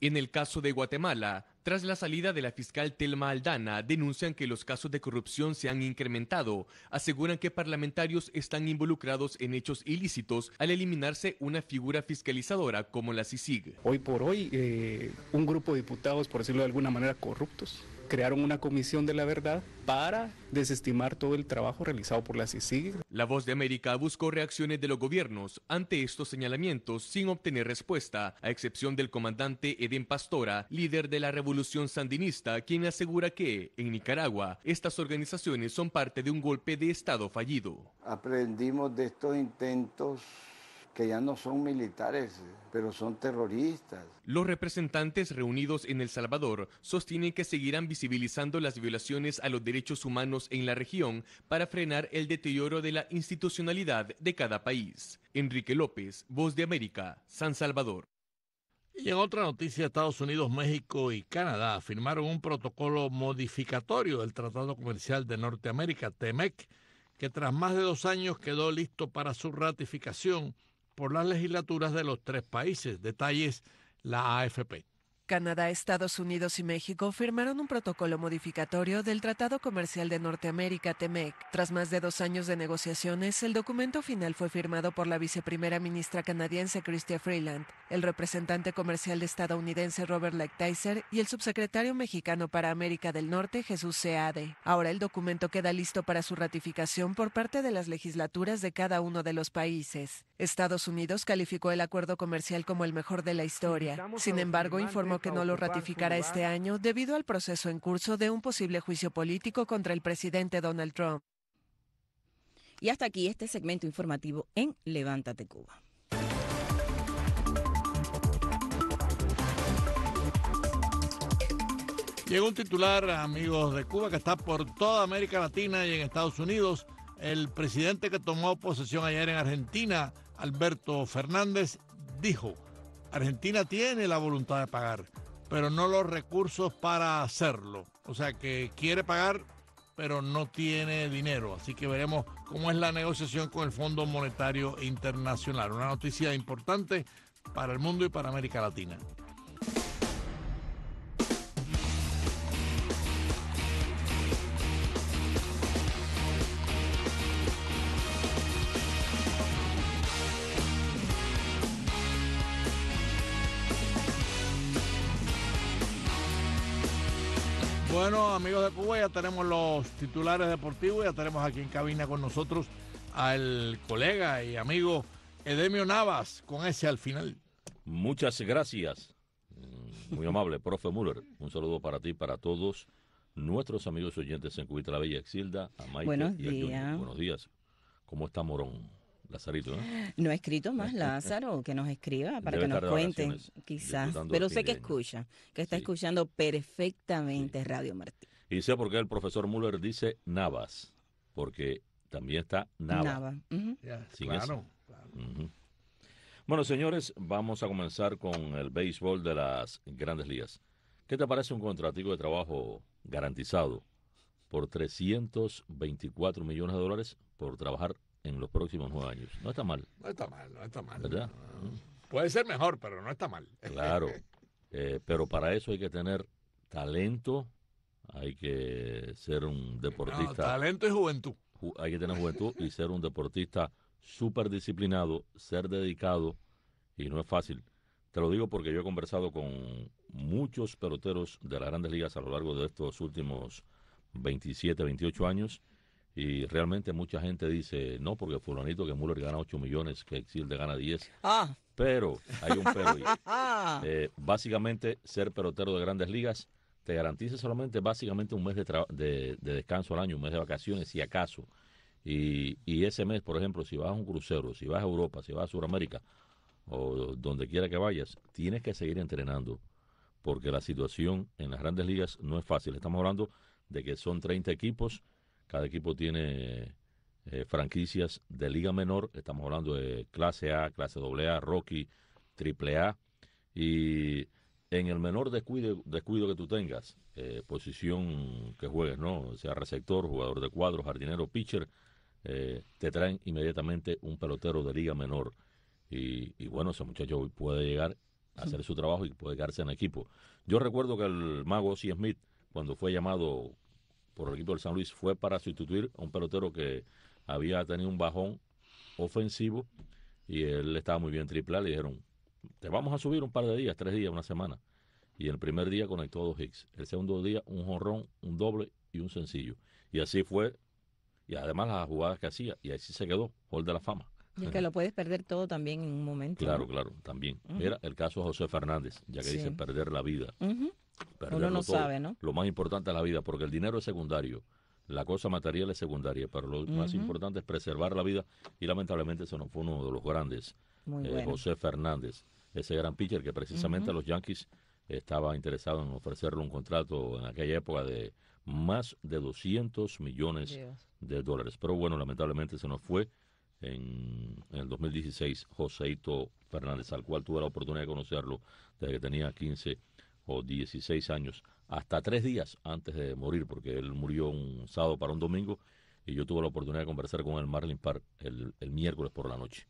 Speaker 17: En el caso de Guatemala, tras la salida de la fiscal Telma Aldana, denuncian que los casos de corrupción se han incrementado. Aseguran que parlamentarios están involucrados en hechos ilícitos al eliminarse una figura fiscalizadora como la CICIG.
Speaker 19: Hoy por hoy, un grupo de diputados, por decirlo de alguna manera, corruptos, crearon una comisión de la verdad para desestimar todo el trabajo realizado por la CICIG.
Speaker 17: La Voz de América buscó reacciones de los gobiernos ante estos señalamientos sin obtener respuesta, a excepción del comandante Edén Pastora, líder de la revolución sandinista, quien asegura que, en Nicaragua, estas organizaciones son parte de un golpe de Estado fallido.
Speaker 20: Aprendimos de estos intentos que ya no son militares, pero son terroristas.
Speaker 17: Los representantes reunidos en El Salvador sostienen que seguirán visibilizando las violaciones a los derechos humanos en la región para frenar el deterioro de la institucionalidad de cada país. Enrique López, Voz de América, San Salvador.
Speaker 3: Y en otra noticia, Estados Unidos, México y Canadá firmaron un protocolo modificatorio del Tratado Comercial de Norteamérica, TEMEC, que tras más de 2 años quedó listo para su ratificación por las legislaturas de los 3 países. Detalles, la AFP.
Speaker 15: Canadá, Estados Unidos y México firmaron un protocolo modificatorio del Tratado Comercial de Norteamérica, TEMEC. Tras más de 2 años de negociaciones, el documento final fue firmado por la viceprimera ministra canadiense Chrystia Freeland, el representante comercial estadounidense Robert Lighthizer y el subsecretario mexicano para América del Norte, Jesús Seade. Ahora el documento queda listo para su ratificación por parte de las legislaturas de cada uno de los países. Estados Unidos calificó el acuerdo comercial como el mejor de la historia. Sin embargo, informó que no lo ratificará este año debido al proceso en curso de un posible juicio político contra el presidente Donald Trump.
Speaker 4: Y hasta aquí este segmento informativo en Levántate Cuba.
Speaker 3: Llegó un titular, amigos de Cuba, que está por toda América Latina y en Estados Unidos. El presidente que tomó posesión ayer en Argentina, Alberto Fernández, dijo: Argentina tiene la voluntad de pagar, pero no los recursos para hacerlo. O sea que quiere pagar, pero no tiene dinero. Así que veremos cómo es la negociación con el Fondo Monetario Internacional. Una noticia importante para el mundo y para América Latina. Bueno, amigos de Cuba, ya tenemos los titulares deportivos, ya tenemos aquí en cabina con nosotros al colega y amigo Edemio Navas, con ese al final.
Speaker 21: Muchas gracias. Muy amable, profe Müller. Un saludo para ti, para todos nuestros amigos oyentes en Cubita la Bella, Exilda, a Maite
Speaker 4: Buenos
Speaker 21: y a
Speaker 4: días.
Speaker 21: Junior. Buenos días. ¿Cómo está Morón? Lazarito, ¿no?
Speaker 4: No ha escrito más Lázaro, que nos escriba para
Speaker 21: Debe
Speaker 4: que nos
Speaker 21: estar de
Speaker 4: cuente,
Speaker 21: vacaciones,
Speaker 4: quizás.
Speaker 21: disfrutando
Speaker 4: Pero
Speaker 21: el
Speaker 4: sé
Speaker 21: fin
Speaker 4: que
Speaker 21: de año.
Speaker 4: escucha, que está escuchando perfectamente Radio Martí.
Speaker 21: Y sé por qué el profesor Müller dice Navas, porque también está Nava.
Speaker 4: Nava. Ujú.
Speaker 21: Sin
Speaker 3: Claro,
Speaker 21: ese. Ujú. Bueno, señores, vamos a comenzar con el béisbol de las Grandes Ligas. ¿Qué te parece un contratico de trabajo garantizado por $324 millones por trabajar en los próximos 9 años? No está mal,
Speaker 3: No está mal, no está mal.
Speaker 21: ¿verdad?
Speaker 3: Puede ser mejor, pero no está mal.
Speaker 21: Claro, pero para eso hay que tener talento, hay que ser un deportista.
Speaker 3: No, talento y juventud.
Speaker 21: Hay que tener juventud y ser un deportista súper disciplinado, ser dedicado, y no es fácil. Te lo digo porque yo he conversado con muchos peloteros de las Grandes Ligas a lo largo de estos últimos 27, 28 años, y realmente mucha gente dice, no, porque fulanito que Müller gana 8 millones, que Exilde gana 10. Pero, hay un pero. Básicamente, ser pelotero de Grandes Ligas te garantiza solamente básicamente un mes de descanso al año, un mes de vacaciones, si acaso. Y ese mes, por ejemplo, si vas a un crucero, si vas a Europa, si vas a Sudamérica o donde quiera que vayas, tienes que seguir entrenando porque la situación en las grandes ligas no es fácil. Estamos hablando de que son 30 equipos, cada equipo tiene franquicias de liga menor, estamos hablando de clase A, clase AA, Rookie, AAA, y en el menor descuido que tú tengas, posición que juegues, ¿no? Sea receptor, jugador de cuadro, jardinero, pitcher, te traen inmediatamente un pelotero de liga menor. Y bueno, ese muchacho puede llegar a hacer su trabajo y puede quedarse en equipo. Yo recuerdo que el mago Ozzie Smith, cuando fue llamado por el equipo del San Luis, fue para sustituir a un pelotero que había tenido un bajón ofensivo y él estaba muy bien AAA. Le dijeron, te vamos a subir un par de días, 3 días, una semana. Y el primer día conectó 2 hits. El segundo día un jonrón, un doble y un sencillo. Y así fue. Y además las jugadas que hacía. Y así se quedó, Hall de la Fama.
Speaker 4: Y es que lo puedes perder todo también en un momento.
Speaker 21: Claro,
Speaker 4: ¿no?
Speaker 21: claro, también. Mira el caso de José Fernández, ya que dice perder la vida.
Speaker 4: Uno no sabe, ¿no?
Speaker 21: Lo más importante es la vida, porque el dinero es secundario. La cosa material es secundaria, pero lo más importante es preservar la vida. Y lamentablemente se nos fue uno de los grandes, José Fernández. Ese gran pitcher que precisamente los Yankees estaba interesado en ofrecerle un contrato en aquella época de más de 200 millones de dólares. Pero bueno, lamentablemente se nos fue en el 2016 Joséito Fernández, al cual tuve la oportunidad de conocerlo desde que tenía 15 o 16 años, hasta 3 días antes de morir, porque él murió un sábado para un domingo, y yo tuve la oportunidad de conversar con él en Marlin Park el miércoles por la noche.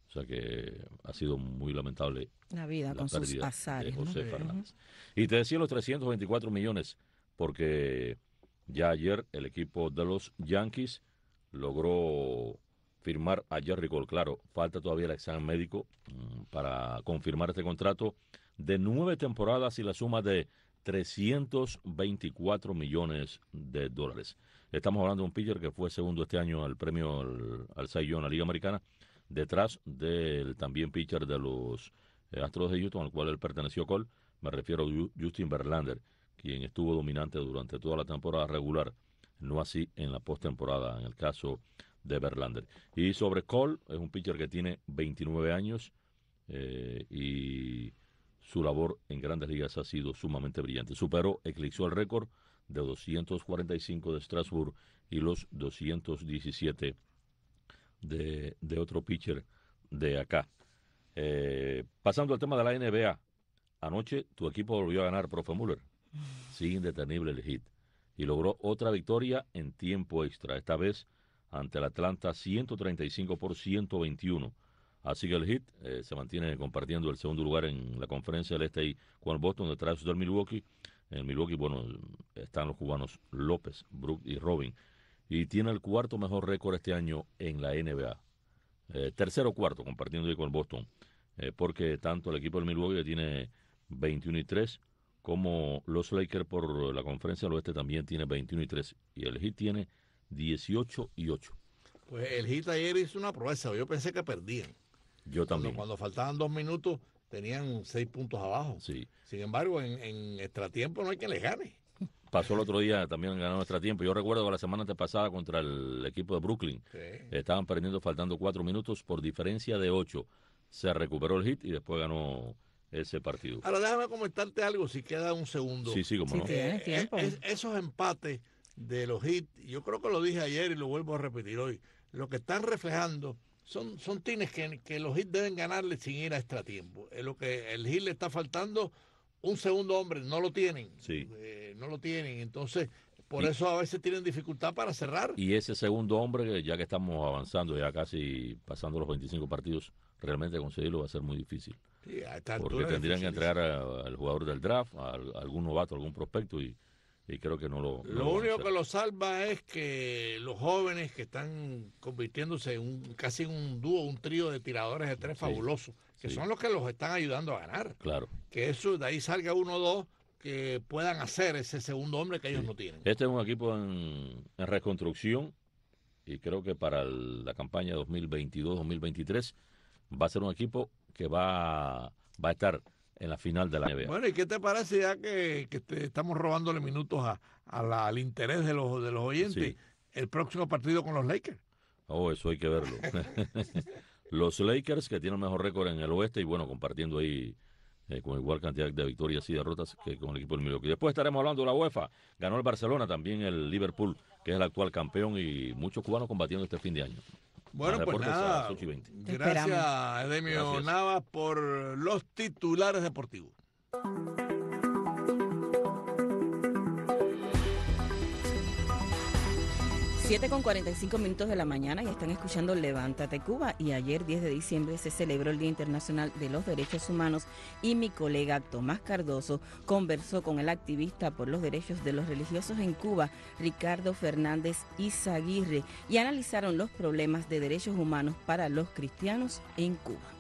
Speaker 21: O sea que ha sido muy lamentable
Speaker 4: la vida con sus azares,
Speaker 21: de José Fernández. Y te decía los 324 millones, porque ya ayer el equipo de los Yankees logró firmar a Gerrit Cole. Claro, falta todavía el examen médico para confirmar este contrato de 9 temporadas y la suma de 324 millones de dólares. Estamos hablando de un pitcher que fue segundo este año al premio al Cy Young en la Liga Americana, detrás del también pitcher de los Astros de Houston, al cual él perteneció Cole. Me refiero a Justin Verlander, quien estuvo dominante durante toda la temporada regular, no así en la postemporada, en el caso de Verlander. Y sobre Cole, es un pitcher que tiene 29 años y su labor en Grandes Ligas ha sido sumamente brillante. Superó, eclipsó el récord de 245 de Strasburg y los 217 de otro pitcher de acá. Pasando al tema de la NBA, anoche tu equipo volvió a ganar, profe Müller. Sigue indetenible el Heat y logró otra victoria en tiempo extra, esta vez ante el Atlanta 135 por 121. Así que el Heat se mantiene compartiendo el segundo lugar en la conferencia del Este ahí con el Boston, detrás del Milwaukee. En el Milwaukee, bueno, están los cubanos López, Brook y Robin. Y tiene el cuarto mejor récord este año en la NBA. Tercero o cuarto, compartiendo ahí con el Boston. Porque tanto el equipo del Milwaukee que tiene 21-3, como los Lakers por la conferencia del Oeste también tiene 21-3. Y el Heat tiene 18-8.
Speaker 3: Pues el Heat ayer hizo una proeza. Yo pensé que perdían.
Speaker 21: Yo también.
Speaker 3: Cuando faltaban 2 minutos, tenían 6 puntos abajo.
Speaker 21: Sí.
Speaker 3: Sin embargo, en extratiempo no hay quien les gane.
Speaker 21: Pasó el otro día, también ganó extratiempo. Yo recuerdo que la semana pasada contra el equipo de Brooklyn, estaban perdiendo faltando 4 minutos por diferencia de 8. Se recuperó el Heat y después ganó ese partido.
Speaker 3: Ahora déjame comentarte algo, si queda un segundo.
Speaker 21: Sí, como no.
Speaker 3: Esos empates de los Heat, yo creo que lo dije ayer y lo vuelvo a repetir hoy, lo que están reflejando son tines que los Heat deben ganarle sin ir a extratiempo. Es lo que el Heat le está faltando, un segundo hombre, no lo tienen.
Speaker 21: Sí.
Speaker 3: No lo tienen, entonces por eso a veces tienen dificultad para cerrar.
Speaker 21: Y ese segundo hombre, ya que estamos avanzando, ya casi pasando los 25 partidos, realmente conseguirlo va a ser muy difícil.
Speaker 3: Sí, a esta
Speaker 21: porque tendrían que entregar al jugador del draft, a algún novato, algún prospecto, y creo que no lo
Speaker 3: único que lo salva es que los jóvenes que están convirtiéndose en casi un dúo, un trío de tiradores de tres fabulosos, que son los que los están ayudando a ganar.
Speaker 21: Claro.
Speaker 3: Que eso, de ahí salga 1 o 2 que puedan hacer ese segundo hombre que ellos no tienen.
Speaker 21: Este es un equipo en reconstrucción y creo que para la campaña 2022-2023 va a ser un equipo que va a estar en la final de la NBA.
Speaker 3: Bueno, ¿y qué te parece ya que estamos robándole minutos al interés de los oyentes? Sí. El próximo partido con los Lakers.
Speaker 21: Oh, eso hay que verlo. Los Lakers, que tienen el mejor récord en el oeste y bueno, compartiendo ahí con igual cantidad de victorias y derrotas que con el equipo del Milwaukee. Después estaremos hablando de la UEFA. Ganó el Barcelona, también el Liverpool, que es el actual campeón, y muchos cubanos combatiendo este fin de año.
Speaker 3: Bueno, pues nada, gracias Edemio Navas por los titulares deportivos.
Speaker 4: 7:45 de la mañana y están escuchando Levántate Cuba, y ayer 10 de diciembre se celebró el Día Internacional de los Derechos Humanos y mi colega Tomás Cardoso conversó con el activista por los derechos de los religiosos en Cuba, Ricardo Fernández Izaguirre, y analizaron los problemas de derechos humanos para los cristianos en Cuba.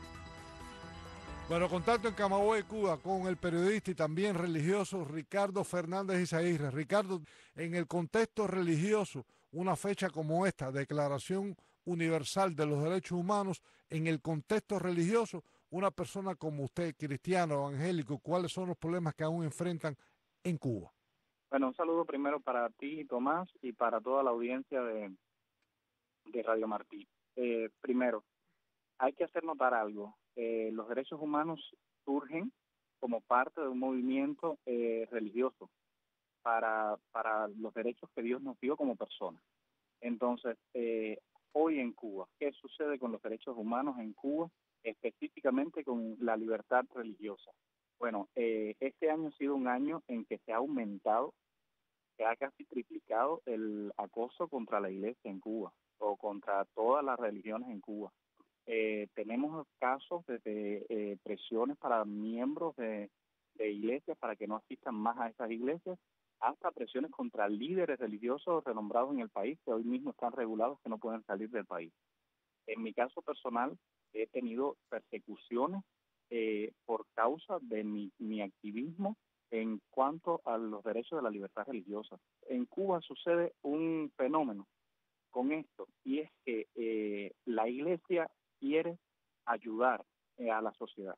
Speaker 5: Bueno, contacto en Camagüey, Cuba, con el periodista y también religioso Ricardo Fernández Izaguirre. Ricardo, en el contexto religioso, una fecha como esta, Declaración Universal de los Derechos Humanos, en el contexto religioso, una persona como usted, cristiano, evangélico, ¿cuáles son los problemas que aún enfrentan en Cuba?
Speaker 22: Bueno, un saludo primero para ti, Tomás, y para toda la audiencia de Radio Martí. Primero, hay que hacer notar algo. Los derechos humanos surgen como parte de un movimiento religioso para los derechos que Dios nos dio como personas. Entonces, hoy en Cuba, ¿qué sucede con los derechos humanos en Cuba, específicamente con la libertad religiosa? Bueno, este año ha sido un año en que se ha aumentado, se ha casi triplicado el acoso contra la iglesia en Cuba, o contra todas las religiones en Cuba. Tenemos casos de presiones para miembros de iglesias para que no asistan más a esas iglesias, hasta presiones contra líderes religiosos renombrados en el país que hoy mismo están regulados, que no pueden salir del país. En mi caso personal, he tenido persecuciones por causa de mi activismo en cuanto a los derechos de la libertad religiosa. En Cuba sucede un fenómeno con esto, y es que la iglesia quiere ayudar a la sociedad.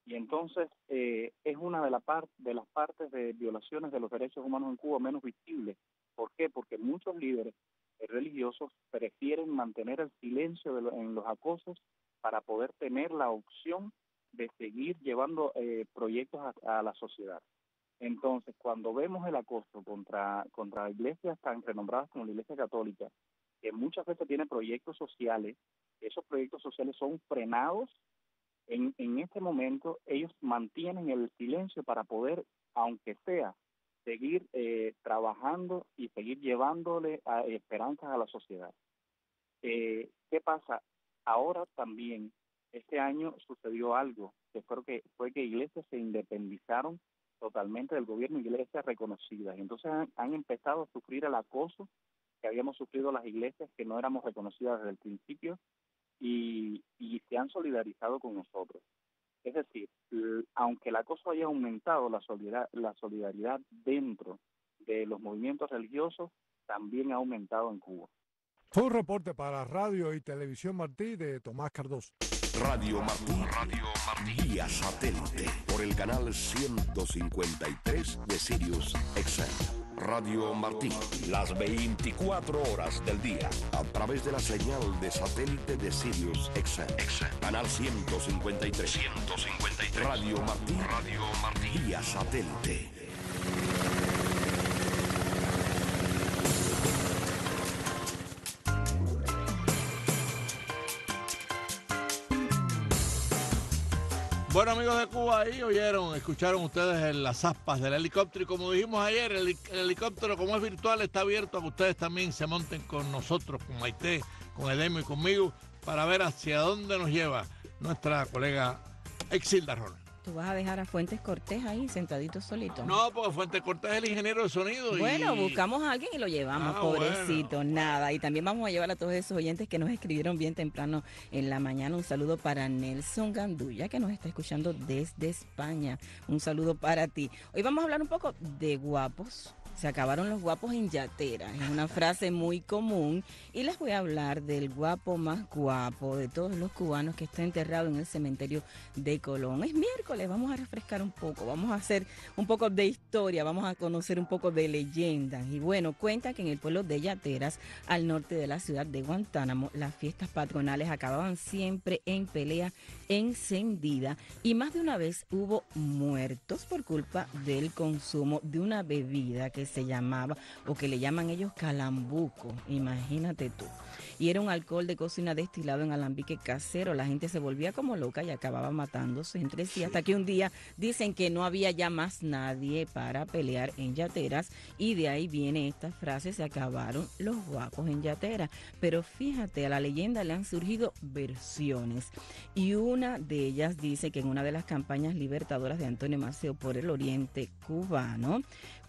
Speaker 22: Y entonces es una de las partes de violaciones de los derechos humanos en Cuba menos visibles. ¿Por qué? Porque muchos líderes religiosos prefieren mantener el silencio en los acosos para poder tener la opción de seguir llevando proyectos a la sociedad. Entonces, cuando vemos el acoso contra iglesias tan renombradas como la Iglesia Católica, que muchas veces tienen proyectos sociales, esos proyectos sociales son frenados. En este momento ellos mantienen el silencio para poder, aunque sea, seguir trabajando y seguir llevándole esperanzas a la sociedad. ¿Qué pasa? Ahora también, este año sucedió algo, que fue que iglesias se independizaron totalmente del gobierno, iglesias reconocidas. Entonces han empezado a sufrir el acoso que habíamos sufrido las iglesias que no éramos reconocidas desde el principio, y se han solidarizado con nosotros. Es decir, aunque el acoso haya aumentado, la solidaridad dentro de los movimientos religiosos también ha aumentado en Cuba.
Speaker 5: Fue un reporte para Radio y Televisión Martí de Tomás Cardoso.
Speaker 23: Radio Martí vía satélite por el canal 153 de Sirius XM. Radio Martí, las 24 horas del día, a través de la señal de satélite de Sirius XM. Canal 153. Radio Martí vía satélite.
Speaker 3: Bueno, amigos de Cuba, ahí escucharon ustedes las aspas del helicóptero, y como dijimos ayer, el helicóptero, como es virtual, está abierto a que ustedes también se monten con nosotros, con Maite, con Edemio y conmigo, para ver hacia dónde nos lleva nuestra colega Exilda Roland.
Speaker 4: ¿Tú vas a dejar a Fuentes Cortés ahí sentadito solito?
Speaker 3: No, porque Fuentes Cortés es el ingeniero de sonido.
Speaker 4: Bueno, buscamos a alguien y lo llevamos, pobrecito, bueno. Nada. Y también vamos a llevar a todos esos oyentes que nos escribieron bien temprano en la mañana. Un saludo para Nelson Gandulla, que nos está escuchando desde España. Un saludo para ti. Hoy vamos a hablar un poco de guapos, Se acabaron los guapos en Yatera, es una frase muy común y les voy a hablar del guapo más guapo de todos los cubanos que está enterrado en el cementerio de Colón. Es miércoles, vamos a refrescar un poco, vamos a hacer un poco de historia, vamos a conocer un poco de leyendas. Y bueno, cuenta que en el pueblo de Yateras, al norte de la ciudad de Guantánamo, las fiestas patronales acababan siempre en pelea encendida y más de una vez hubo muertos por culpa del consumo de una bebida que se llamaba, o que le llaman ellos calambuco, imagínate tú. Y era un alcohol de cocina destilado en alambique casero. La gente se volvía como loca y acababa matándose entre sí, hasta que un día dicen que no había ya más nadie para pelear en Yateras, y de ahí viene esta frase: se acabaron los guapos en Yateras. Pero fíjate, a la leyenda le han surgido versiones, y una de ellas dice que en una de las campañas libertadoras de Antonio Maceo por el oriente cubano,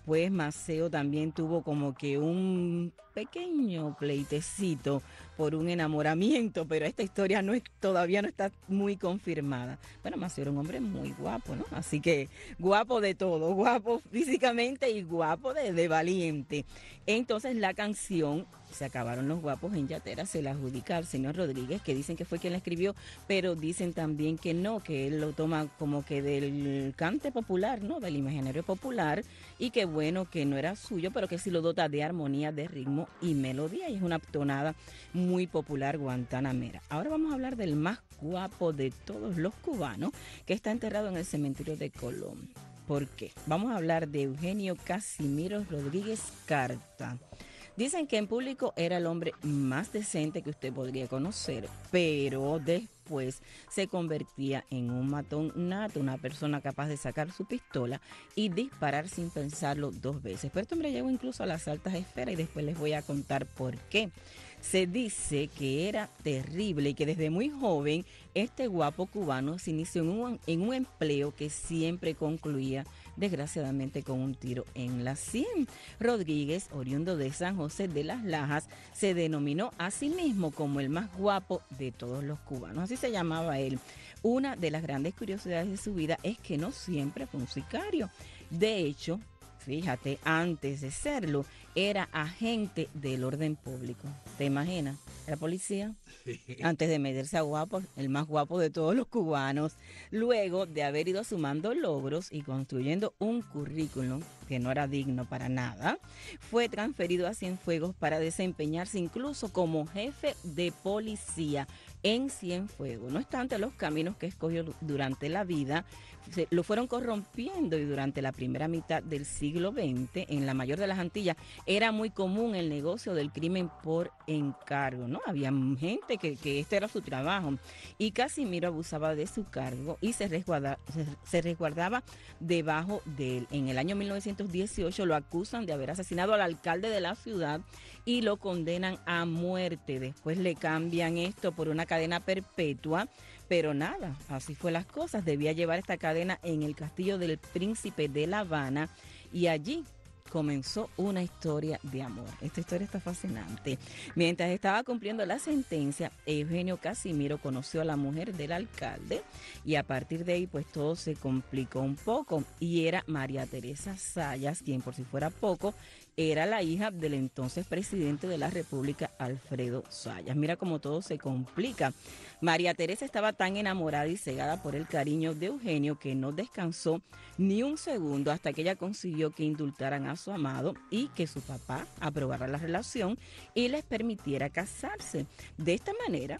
Speaker 4: pues Maceo también tuvo como que un pequeño pleitecito por un enamoramiento, pero esta historia todavía no está muy confirmada. Bueno, Maceo era un hombre muy guapo, ¿no? Así que guapo de todo, guapo físicamente y guapo de valiente. Entonces la canción Se acabaron los guapos en Yatera se la adjudica al señor Rodríguez, que dicen que fue quien la escribió, pero dicen también que no, que él lo toma como que del cante popular, ¿no? Del imaginario popular, y que bueno, que no era suyo, pero que sí lo dota de armonía, de ritmo y melodía, y es una tonada muy popular guantanamera. Ahora vamos a hablar del más guapo de todos los cubanos, que está enterrado en el cementerio de Colón. ¿Por qué? Vamos a hablar de Eugenio Casimiro Rodríguez Carta. Dicen que en público era el hombre más decente que usted podría conocer, pero después se convertía en un matón nato, una persona capaz de sacar su pistola y disparar sin pensarlo dos veces. Pero este hombre llegó incluso a las altas esferas y después les voy a contar por qué. Se dice que era terrible y que desde muy joven este guapo cubano se inició en un empleo que siempre concluía desgraciadamente con un tiro en la sien. Rodríguez, oriundo de San José de las Lajas, se denominó a sí mismo como el más guapo de todos los cubanos. Así se llamaba él. Una de las grandes curiosidades de su vida es que no siempre fue un sicario. De hecho, fíjate, antes de serlo, era agente del orden público. ¿Te imaginas? Era policía. Sí. Antes de meterse a guapo, el más guapo de todos los cubanos. Luego de haber ido sumando logros y construyendo un currículum que no era digno para nada, fue transferido a Cienfuegos para desempeñarse incluso como jefe de policía en Cienfuegos. No obstante, los caminos que escogió durante la vida lo fueron corrompiendo, y durante la primera mitad del siglo XX, en la mayor de las Antillas, era muy común el negocio del crimen por encargo, ¿no? Había gente que este era su trabajo, y Casimiro abusaba de su cargo y se resguardaba debajo de él. En el año 1918 lo acusan de haber asesinado al alcalde de la ciudad y lo condenan a muerte. Después le cambian esto por una cadena perpetua, pero nada, así fue las cosas. Debía llevar esta cadena en el castillo del Príncipe de La Habana, y allí comenzó una historia de amor. Esta historia está fascinante. Mientras estaba cumpliendo la sentencia, Eugenio Casimiro conoció a la mujer del alcalde, y a partir de ahí pues todo se complicó un poco, y era María Teresa Zayas, quien, por si fuera poco, era la hija del entonces presidente de la República, Alfredo Zayas. Mira cómo todo se complica. María Teresa estaba tan enamorada y cegada por el cariño de Eugenio que no descansó ni un segundo hasta que ella consiguió que indultaran a su amado y que su papá aprobara la relación y les permitiera casarse. De esta manera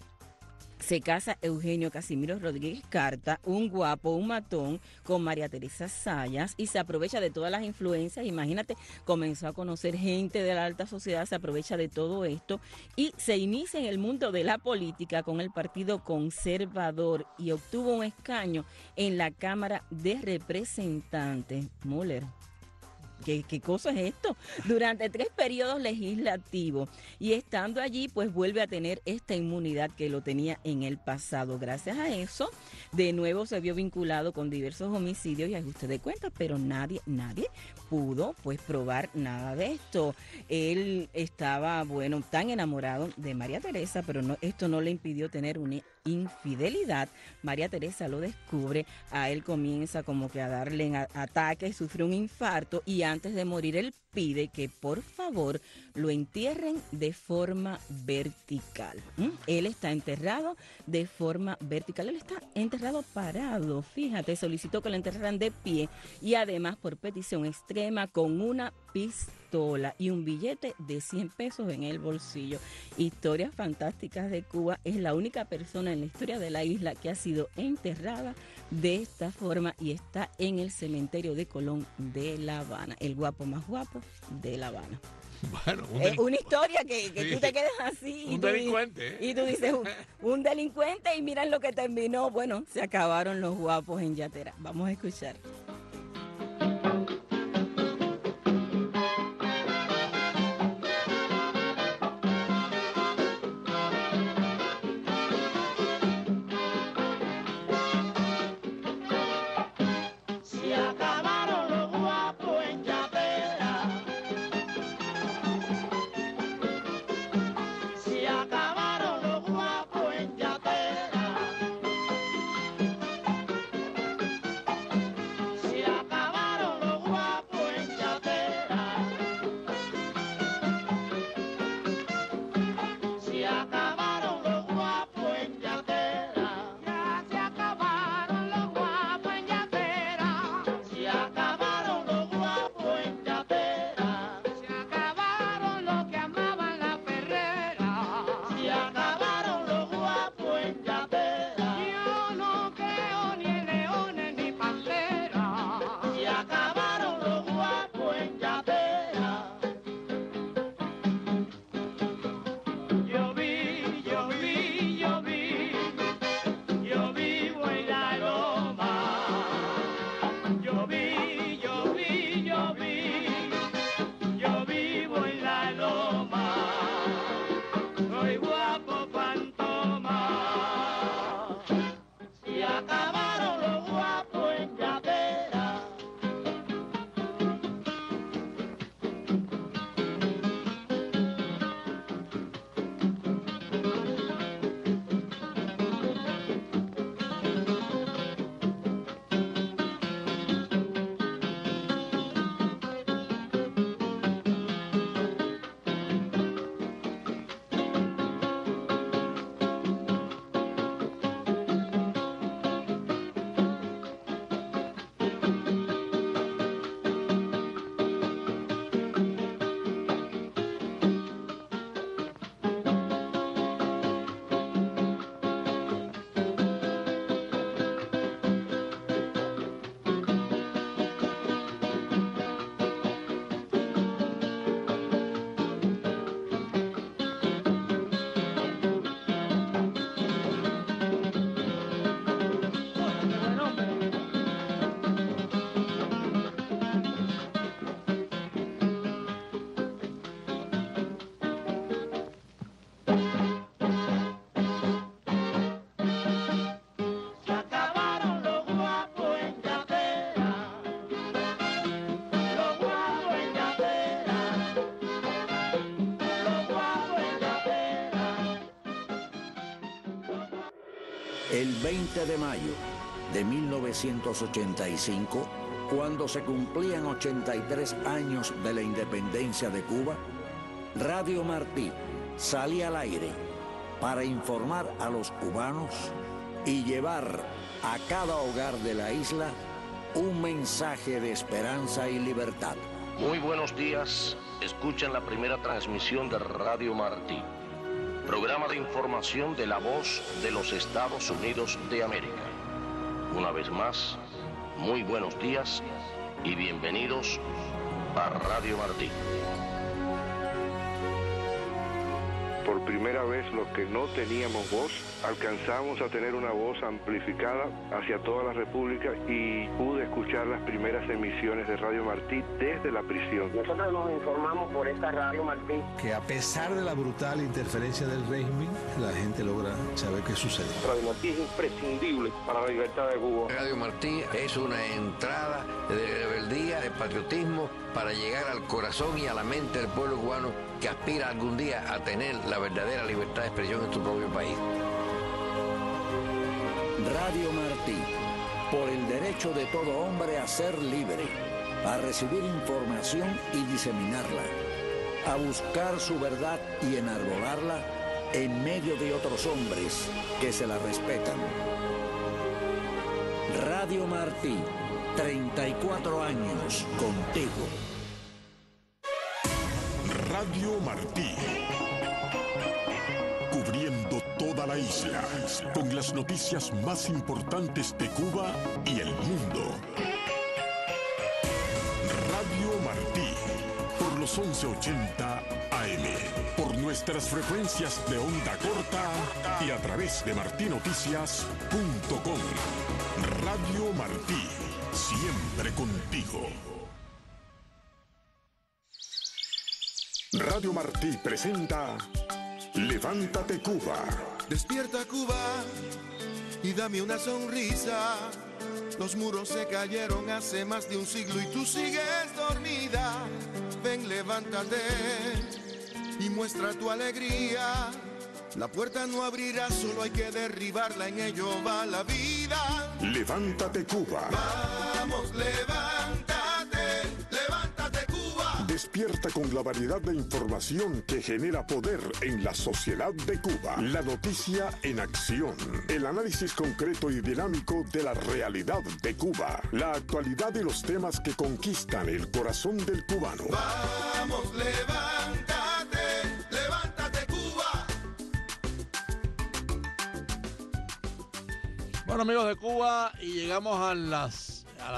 Speaker 4: se casa Eugenio Casimiro Rodríguez Carta, un guapo, un matón, con María Teresa Zayas, y se aprovecha de todas las influencias. Imagínate, comenzó a conocer gente de la alta sociedad, se aprovecha de todo esto y se inicia en el mundo de la política con el Partido Conservador y obtuvo un escaño en la Cámara de Representantes. Müller. ¿Qué cosa es esto? Durante 3 periodos legislativos, y estando allí pues vuelve a tener esta inmunidad que lo tenía en el pasado. Gracias a eso, de nuevo se vio vinculado con diversos homicidios y ajuste de cuentas, pero nadie pudo pues probar nada de esto. Él estaba, bueno, tan enamorado de María Teresa, pero esto no le impidió tener una infidelidad. María Teresa lo descubre, a él comienza como que a darle ataques, sufre un infarto y antes de morir él pide que por favor lo entierren de forma vertical. Él está enterrado de forma vertical, él está enterrado parado, fíjate, solicitó que lo enterraran de pie y además por petición extrema con una pistola y un billete de 100 pesos en el bolsillo. Historias fantásticas de Cuba, es la única persona en la historia de la isla que ha sido enterrada de esta forma y está en el cementerio de Colón de La Habana, el guapo más guapo de La Habana.
Speaker 3: Bueno,
Speaker 4: una historia que sí, tú te quedas así.
Speaker 3: Un delincuente.
Speaker 4: Y tú dices, un delincuente y miran lo que terminó. Bueno, se acabaron los guapos en Yatera. Vamos a escuchar.
Speaker 6: El 20 de mayo de 1985, cuando se cumplían 83 años de la independencia de Cuba, Radio Martí salía al aire para informar a los cubanos y llevar a cada hogar de la isla un mensaje de esperanza y libertad.
Speaker 7: Muy buenos días, escuchan la primera transmisión de Radio Martí, programa de información de la voz de los Estados Unidos de América. Una vez más, muy buenos días y bienvenidos a Radio Martí.
Speaker 8: Por primera vez, los que no teníamos voz, alcanzamos a tener una voz amplificada hacia toda la República y pude escuchar las primeras emisiones de Radio Martí desde la prisión.
Speaker 24: Nosotros nos informamos por esta Radio Martí.
Speaker 25: Que a pesar de la brutal interferencia del régimen, la gente logra saber qué sucede.
Speaker 24: Radio Martí es imprescindible para la libertad de Cuba.
Speaker 26: Radio Martí es una entrada de rebeldía, de patriotismo, para llegar al corazón y a la mente del pueblo cubano que aspira algún día a tener la verdadera libertad de expresión en su propio país.
Speaker 6: Radio Martí, por el derecho de todo hombre a ser libre, a recibir información y diseminarla, a buscar su verdad y enarbolarla en medio de otros hombres que se la respetan. Radio Martí, 34 años contigo.
Speaker 1: Radio Martí, cubriendo toda la isla, con las noticias más importantes de Cuba y el mundo. Radio Martí, por los 1180 AM, por nuestras frecuencias de onda corta y a través de martinoticias.com. Radio Martí, siempre contigo. Radio Martí presenta Levántate Cuba.
Speaker 2: Despierta Cuba y dame una sonrisa. Los muros se cayeron hace más de un siglo y tú sigues dormida. Ven, levántate y muestra tu alegría. La puerta no abrirá, solo hay que derribarla, en ello va la vida.
Speaker 1: Levántate Cuba.
Speaker 2: Vamos, levántate, levántate Cuba.
Speaker 1: Despierta con la variedad de información que genera poder en la sociedad de Cuba. La noticia en acción. El análisis concreto y dinámico de la realidad de Cuba. La actualidad y los temas que conquistan el corazón del cubano.
Speaker 2: Vamos, levántate, levántate Cuba.
Speaker 3: Bueno, amigos de Cuba, y llegamos a la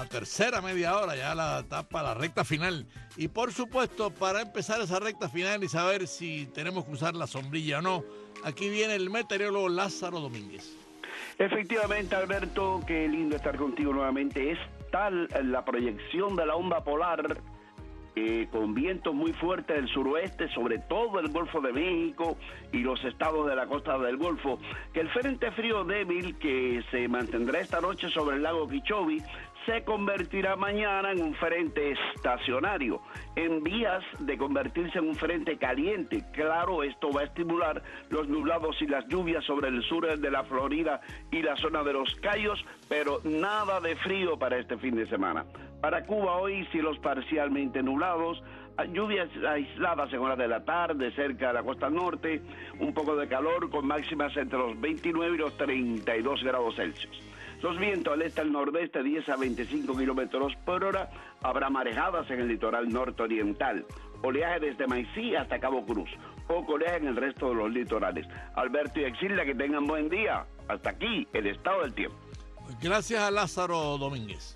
Speaker 3: tercera media hora, ya la etapa, la recta final. Y por supuesto, para empezar esa recta final y saber si tenemos que usar la sombrilla o no, aquí viene el meteorólogo Lázaro Domínguez.
Speaker 9: Efectivamente, Alberto, qué lindo estar contigo nuevamente. Es tal la proyección de la onda polar con vientos muy fuertes del suroeste, sobre todo el Golfo de México y los estados de la costa del Golfo, que el frente frío débil que se mantendrá esta noche sobre el lago Kichobi se convertirá mañana en un frente estacionario, en vías de convertirse en un frente caliente. Claro, esto va a estimular los nublados y las lluvias sobre el sur de la Florida y la zona de los Cayos, pero nada de frío para este fin de semana. Para Cuba hoy, cielos parcialmente nublados, lluvias aisladas en horas de la tarde cerca de la costa norte, un poco de calor con máximas entre los 29 y los 32 grados Celsius. Los vientos al este al nordeste 10 a 25 kilómetros por hora, habrá marejadas en el litoral norte-oriental, oleaje desde Maicí hasta Cabo Cruz, poco oleaje en el resto de los litorales. Alberto y Exilda, que tengan buen día. Hasta aquí el estado del tiempo.
Speaker 3: Gracias a Lázaro Domínguez.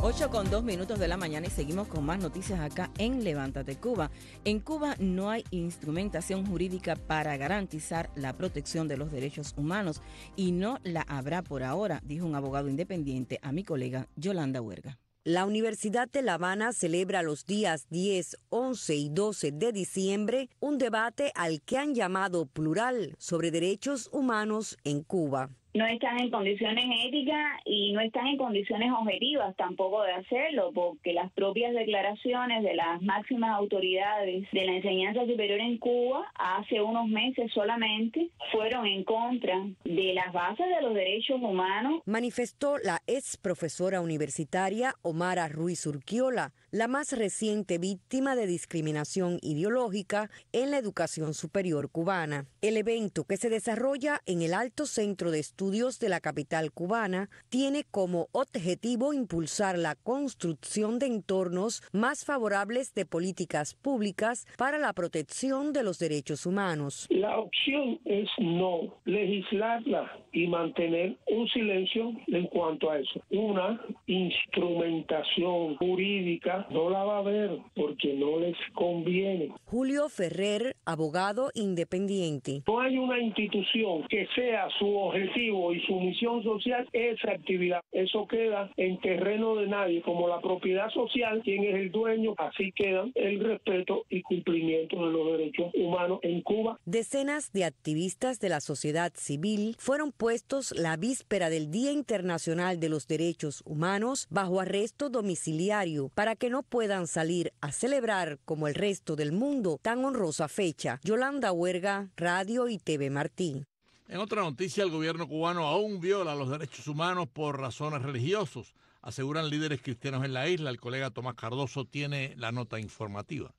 Speaker 4: Ocho con 2 minutos de la mañana y seguimos con más noticias acá en Levántate Cuba. En Cuba no hay instrumentación jurídica para garantizar la protección de los derechos humanos y no la habrá por ahora, dijo un abogado independiente a mi colega Yolanda Huerga.
Speaker 10: La Universidad de La Habana celebra los días 10, 11 y 12 de diciembre un debate al que han llamado plural sobre derechos humanos en Cuba.
Speaker 11: No están en condiciones éticas y no están en condiciones objetivas tampoco de hacerlo, porque las propias declaraciones de las máximas autoridades de la enseñanza superior en Cuba hace unos meses solamente fueron en contra de las bases de los derechos humanos.
Speaker 10: Manifestó la ex profesora universitaria Omara Ruiz Urquiola, la más reciente víctima de discriminación ideológica en la educación superior cubana. El evento, que se desarrolla en el Alto Centro de Estudios de la capital cubana, tiene como objetivo impulsar la construcción de entornos más favorables de políticas públicas para la protección de los derechos humanos.
Speaker 12: La opción es no legislarla y mantener un silencio en cuanto a eso. Una instrumentación jurídica no la va a haber porque no les conviene.
Speaker 10: Julio Ferrer, abogado independiente.
Speaker 12: No hay una institución que sea su objetivo objetivo y su misión social esa actividad. Eso queda en terreno de nadie, como la propiedad social, quien es el dueño, así quedan el respeto y cumplimiento de los derechos humanos en Cuba.
Speaker 10: Decenas de activistas de la sociedad civil fueron puestos la víspera del Día Internacional de los Derechos Humanos bajo arresto domiciliario para que no puedan salir a celebrar como el resto del mundo tan honrosa fecha. Yolanda Huerga, Radio y TV Martí.
Speaker 3: En otra noticia, el gobierno cubano aún viola los derechos humanos por razones religiosas, aseguran líderes cristianos en la isla. El colega Tomás Cardoso tiene la nota informativa.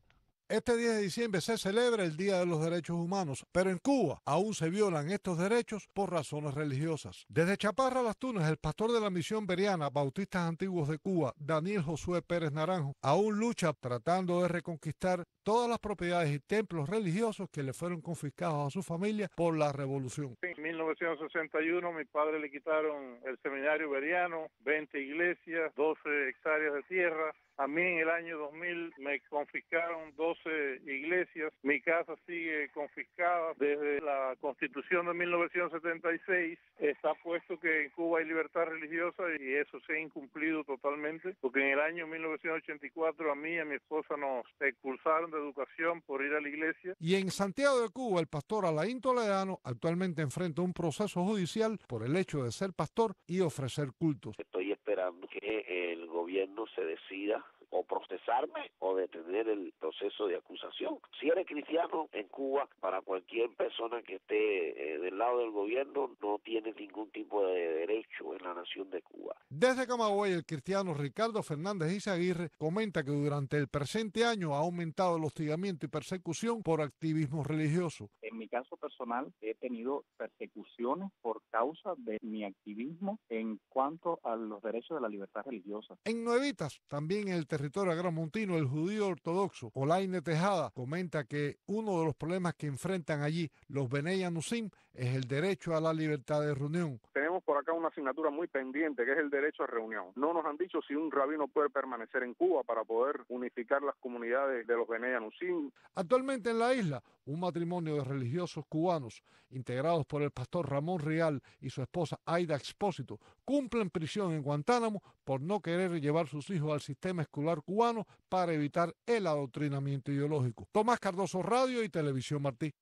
Speaker 5: Este 10 de diciembre se celebra el Día de los Derechos Humanos, pero en Cuba aún se violan estos derechos por razones religiosas. Desde Chaparra, Las Tunas, el pastor de la misión beriana Bautistas Antiguos de Cuba, Daniel Josué Pérez Naranjo, aún lucha tratando de reconquistar todas las propiedades y templos religiosos que le fueron confiscados a su familia por la revolución.
Speaker 13: En 1961 mi padre le quitaron el seminario beriano, 20 iglesias, 12 hectáreas de tierra. A mí en el año 2000 me confiscaron 12 iglesias. Mi casa sigue confiscada desde la Constitución de 1976. Está puesto que en Cuba hay libertad religiosa y eso se ha incumplido totalmente, porque en el año 1984 a mí y a mi esposa nos expulsaron de educación por ir a la iglesia.
Speaker 5: Y en Santiago de Cuba, el pastor Alain Toledano actualmente enfrenta un proceso judicial por el hecho de ser pastor y ofrecer cultos.
Speaker 14: Estoy esperando que el gobierno se decida o procesarme o detener el proceso de acusación. Si eres cristiano en Cuba, para cualquier persona que esté del lado del gobierno, no tiene ningún tipo de derecho en la nación de Cuba.
Speaker 5: Desde Camagüey, el cristiano Ricardo Fernández Izaguirre comenta que durante el presente año ha aumentado el hostigamiento y persecución por activismo religioso.
Speaker 22: En mi caso personal, he tenido persecuciones por causa de mi activismo en cuanto a los derechos de la libertad religiosa.
Speaker 5: En Nuevitas, también en el territorio agramontino, el judío ortodoxo Olaine Tejada comenta que uno de los problemas que enfrentan allí los Benei Anusim es el derecho a la libertad de reunión.
Speaker 24: Tenemos por acá una asignatura muy pendiente, que es el derecho a reunión. No nos han dicho si un rabino puede permanecer en Cuba para poder unificar las comunidades de los Benei Anusim.
Speaker 5: Actualmente en la isla, un matrimonio de religiosos cubanos, integrados por el pastor Ramón Rial y su esposa Aida Expósito, cumplen prisión en Guantánamo por no querer llevar sus hijos al sistema escolar cubano para evitar el adoctrinamiento ideológico. Tomás Cardoso, Radio y Televisión Martí.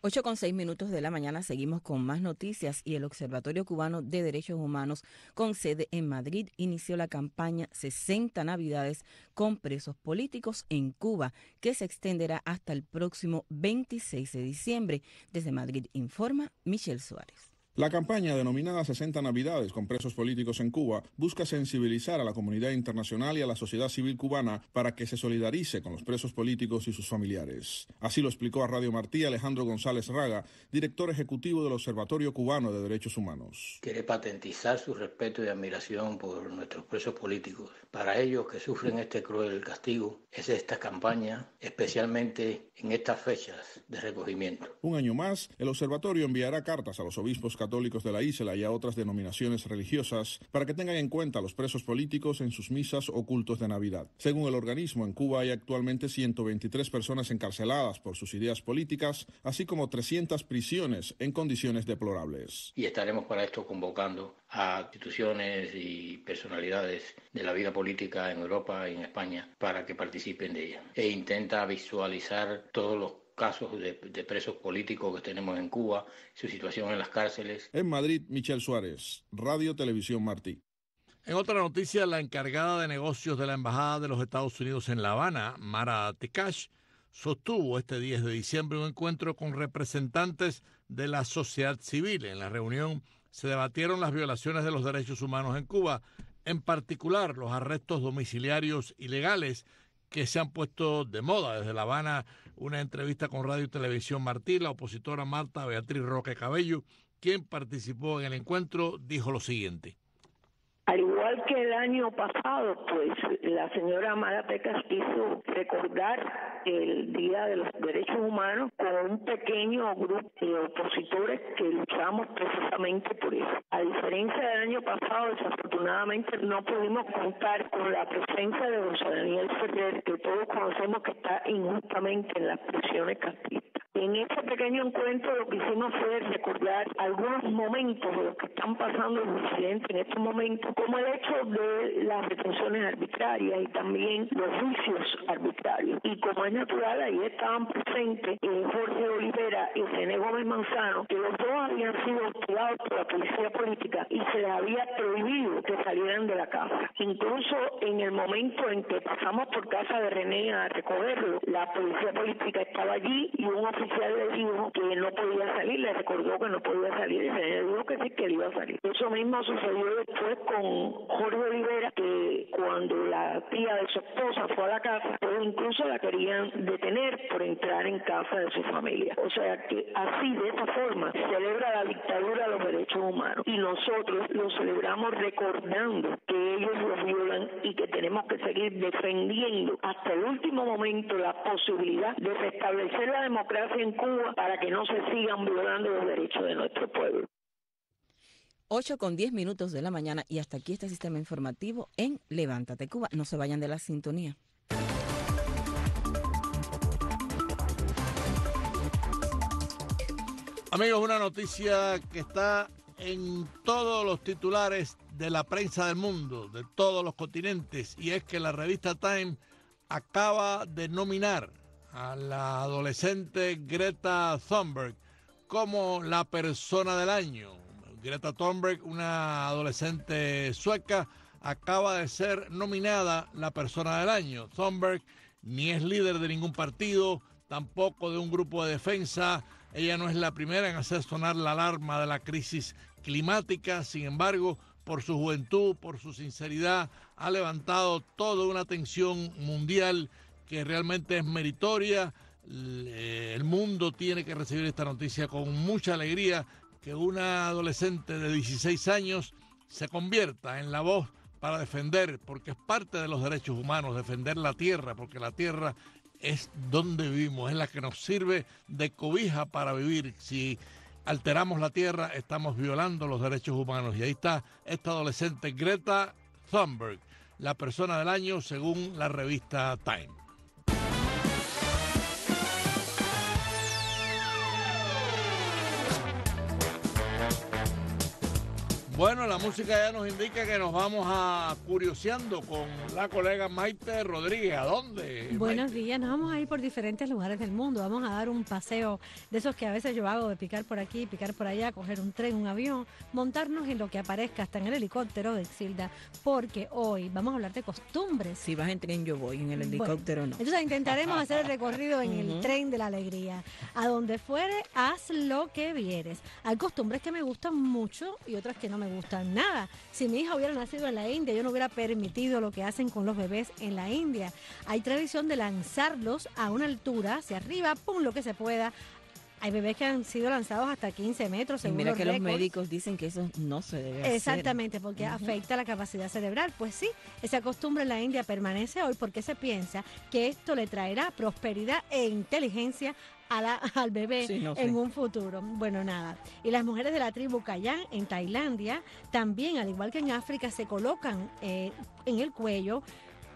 Speaker 4: 8:06 de la mañana, seguimos con más noticias y el Observatorio Cubano de Derechos Humanos con sede en Madrid inició la campaña 60 Navidades con presos políticos en Cuba, que se extenderá hasta el próximo 26 de diciembre. Desde Madrid informa Michelle Suárez.
Speaker 16: La campaña denominada 60 Navidades con presos políticos en Cuba busca sensibilizar a la comunidad internacional y a la sociedad civil cubana para que se solidarice con los presos políticos y sus familiares. Así lo explicó a Radio Martí Alejandro González Raga, director ejecutivo del Observatorio Cubano de Derechos Humanos.
Speaker 18: Quiere patentizar su respeto y admiración por nuestros presos políticos. Para ellos que sufren este cruel castigo, es esta campaña, especialmente en estas fechas de recogimiento.
Speaker 16: Un año más, el observatorio enviará cartas a los obispos católicos de la isla y a otras denominaciones religiosas para que tengan en cuenta a los presos políticos en sus misas o cultos de Navidad. Según el organismo, en Cuba hay actualmente 123 personas encarceladas por sus ideas políticas, así como 300 prisiones en condiciones deplorables.
Speaker 18: Y estaremos para esto convocando a instituciones y personalidades de la vida política en Europa y en España para que participen de ella. E intenta visualizar todos los casos de presos políticos que tenemos en Cuba, su situación en las cárceles.
Speaker 16: En Madrid, Michelle Suárez, Radio Televisión Martí.
Speaker 3: En otra noticia, la encargada de negocios de la Embajada de los Estados Unidos en La Habana, Mara Tekash, sostuvo este 10 de diciembre un encuentro con representantes de la sociedad civil. En la reunión se debatieron las violaciones de los derechos humanos en Cuba, en particular los arrestos domiciliarios ilegales que se han puesto de moda. Desde La Habana, una entrevista con Radio y Televisión Martí, la opositora Marta Beatriz Roque Cabello, quien participó en el encuentro, dijo lo siguiente.
Speaker 19: Al igual que el año pasado, pues la señora Mara Tekash quiso recordar el Día de los Derechos Humanos con un pequeño grupo de opositores que luchamos precisamente por eso. A diferencia del año pasado, desafortunadamente no pudimos contar con la presencia de José Daniel Ferrer, que todos conocemos que está injustamente en las prisiones castristas. En ese pequeño encuentro lo que hicimos fue recordar algunos momentos de lo que están pasando en Occidente en estos momentos, como el hecho de las detenciones arbitrarias y también los juicios arbitrarios. Y como es natural, ahí estaban presentes Jorge Olivera y René Gómez Manzano, que los dos habían sido hostigados por la policía política y se les había prohibido que salieran de la casa. Incluso en el momento en que pasamos por casa de René a recogerlo, la policía política estaba allí y un oficial le dijo que no podía salir, le recordó que no podía salir y René dijo que sí, que él iba a salir. Eso mismo sucedió después con Jorge Olivera, que cuando la tía de su esposa fue a la casa, pues incluso la querían detener por entrar en casa de su familia. O sea que así, de esa forma, celebra la dictadura de los derechos humanos y nosotros lo celebramos recordando que ellos los violan y que tenemos que seguir defendiendo hasta el último momento la posibilidad de restablecer la democracia en Cuba para que no se sigan violando los derechos de nuestro pueblo.
Speaker 4: 8:10 de la mañana y hasta aquí este sistema informativo en Levántate Cuba. No se vayan de la sintonía.
Speaker 3: Amigos, una noticia que está en todos los titulares de la prensa del mundo, de todos los continentes, y es que la revista Time acaba de nominar a la adolescente Greta Thunberg como la persona del año. Greta Thunberg, una adolescente sueca, acaba de ser nominada la persona del año. Thunberg ni es líder de ningún partido, tampoco de un grupo de defensa. Ella no es la primera en hacer sonar la alarma de la crisis climática. Sin embargo, por su juventud, por su sinceridad, ha levantado toda una atención mundial que realmente es meritoria. El mundo tiene que recibir esta noticia con mucha alegría, que una adolescente de 16 años se convierta en la voz para defender, porque es parte de los derechos humanos, defender la tierra, porque la tierra es donde vivimos, es la que nos sirve de cobija para vivir. Si alteramos la tierra, estamos violando los derechos humanos. Y ahí está esta adolescente Greta Thunberg, la persona del año según la revista Time. Bueno, la música ya nos indica que nos vamos a curioseando con la colega Maite Rodríguez. ¿A dónde?
Speaker 7: Buenos días, nos vamos a ir por diferentes lugares del mundo. Vamos a dar un paseo de esos que a veces yo hago, de picar por aquí, picar por allá, coger un tren, un avión, montarnos en lo que aparezca, hasta en el helicóptero de Exilda, porque hoy vamos a hablar de costumbres.
Speaker 4: Si vas en tren yo voy, en el helicóptero no.
Speaker 7: Entonces intentaremos hacer el recorrido en el tren de la alegría. A donde fuere, haz lo que vieres. Hay costumbres que me gustan mucho y otras que no me gustan nada. Si mi hija hubiera nacido en la India, yo no hubiera permitido lo que hacen con los bebés en la India. Hay tradición de lanzarlos a una altura, hacia arriba, pum, lo que se pueda. Hay bebés que han sido lanzados hasta 15 metros, según
Speaker 4: mira
Speaker 7: los
Speaker 4: que
Speaker 7: récords.
Speaker 4: Los médicos dicen que eso no se debe hacer.
Speaker 7: Exactamente, porque afecta la capacidad cerebral. Pues sí, esa costumbre en la India permanece hoy porque se piensa que esto le traerá prosperidad e inteligencia al bebé en un futuro. Bueno, nada. Y las mujeres de la tribu Kayan en Tailandia también, al igual que en África, se colocan en el cuello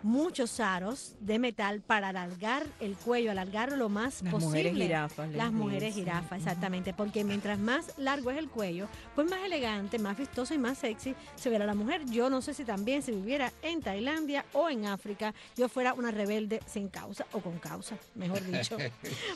Speaker 7: muchos aros de metal para alargar el cuello, alargarlo lo más posible. Las mujeres jirafas, exactamente, porque mientras más largo es el cuello, pues más elegante, más vistoso y más sexy se verá la mujer. Yo no sé si también si viviera en Tailandia o en África, yo fuera una rebelde sin causa, o con causa, mejor dicho.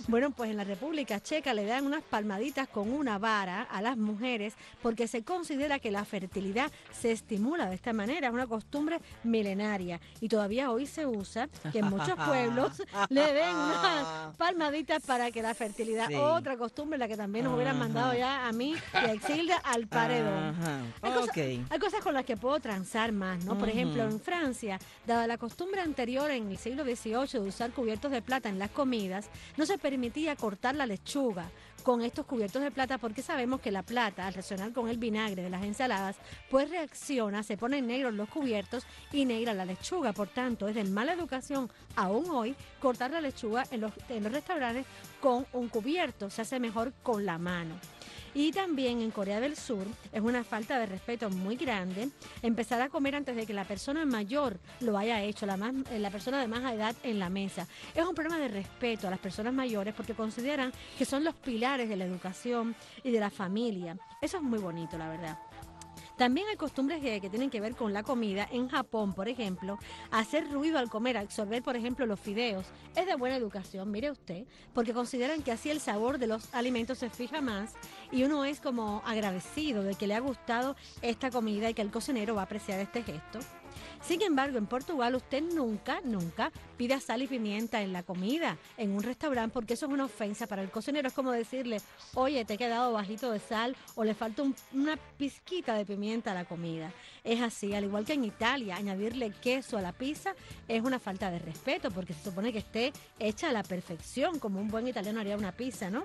Speaker 7: Bueno, pues en la República Checa le dan unas palmaditas con una vara a las mujeres porque se considera que la fertilidad se estimula de esta manera. Es una costumbre milenaria y todavía hoy se usa que en muchos pueblos le den unas palmaditas para que la fertilidad, otra costumbre, la que también nos hubieran mandado ya a mí y a Exilda al paredón. Hay cosas con las que puedo transar más, ¿no? Por ejemplo, en Francia, dada la costumbre anterior en el siglo XVIII de usar cubiertos de plata en las comidas, no se permitía cortar la lechuga con estos cubiertos de plata porque sabemos que la plata, al reaccionar con el vinagre de las ensaladas, pues reacciona, se ponen negros los cubiertos y negra la lechuga. Por tanto, es de mala educación aún hoy cortar la lechuga en los restaurantes con un cubierto, se hace mejor con la mano. Y también en Corea del Sur es una falta de respeto muy grande empezar a comer antes de que la persona mayor lo haya hecho, la persona de más edad en la mesa. Es un problema de respeto a las personas mayores porque consideran que son los pilares de la educación y de la familia. Eso es muy bonito, la verdad. También hay costumbres que tienen que ver con la comida. En Japón, por ejemplo, hacer ruido al comer, absorber, por ejemplo, los fideos, es de buena educación, mire usted, porque consideran que así el sabor de los alimentos se fija más y uno es como agradecido de que le ha gustado esta comida y que el cocinero va a apreciar este gesto. Sin embargo, en Portugal usted nunca pida sal y pimienta en la comida, en un restaurante, porque eso es una ofensa para el cocinero. Es como decirle, oye, te he quedado bajito de sal o le falta una pizquita de pimienta a la comida. Es así, al igual que en Italia, añadirle queso a la pizza es una falta de respeto, porque se supone que esté hecha a la perfección, como un buen italiano haría una pizza, ¿no?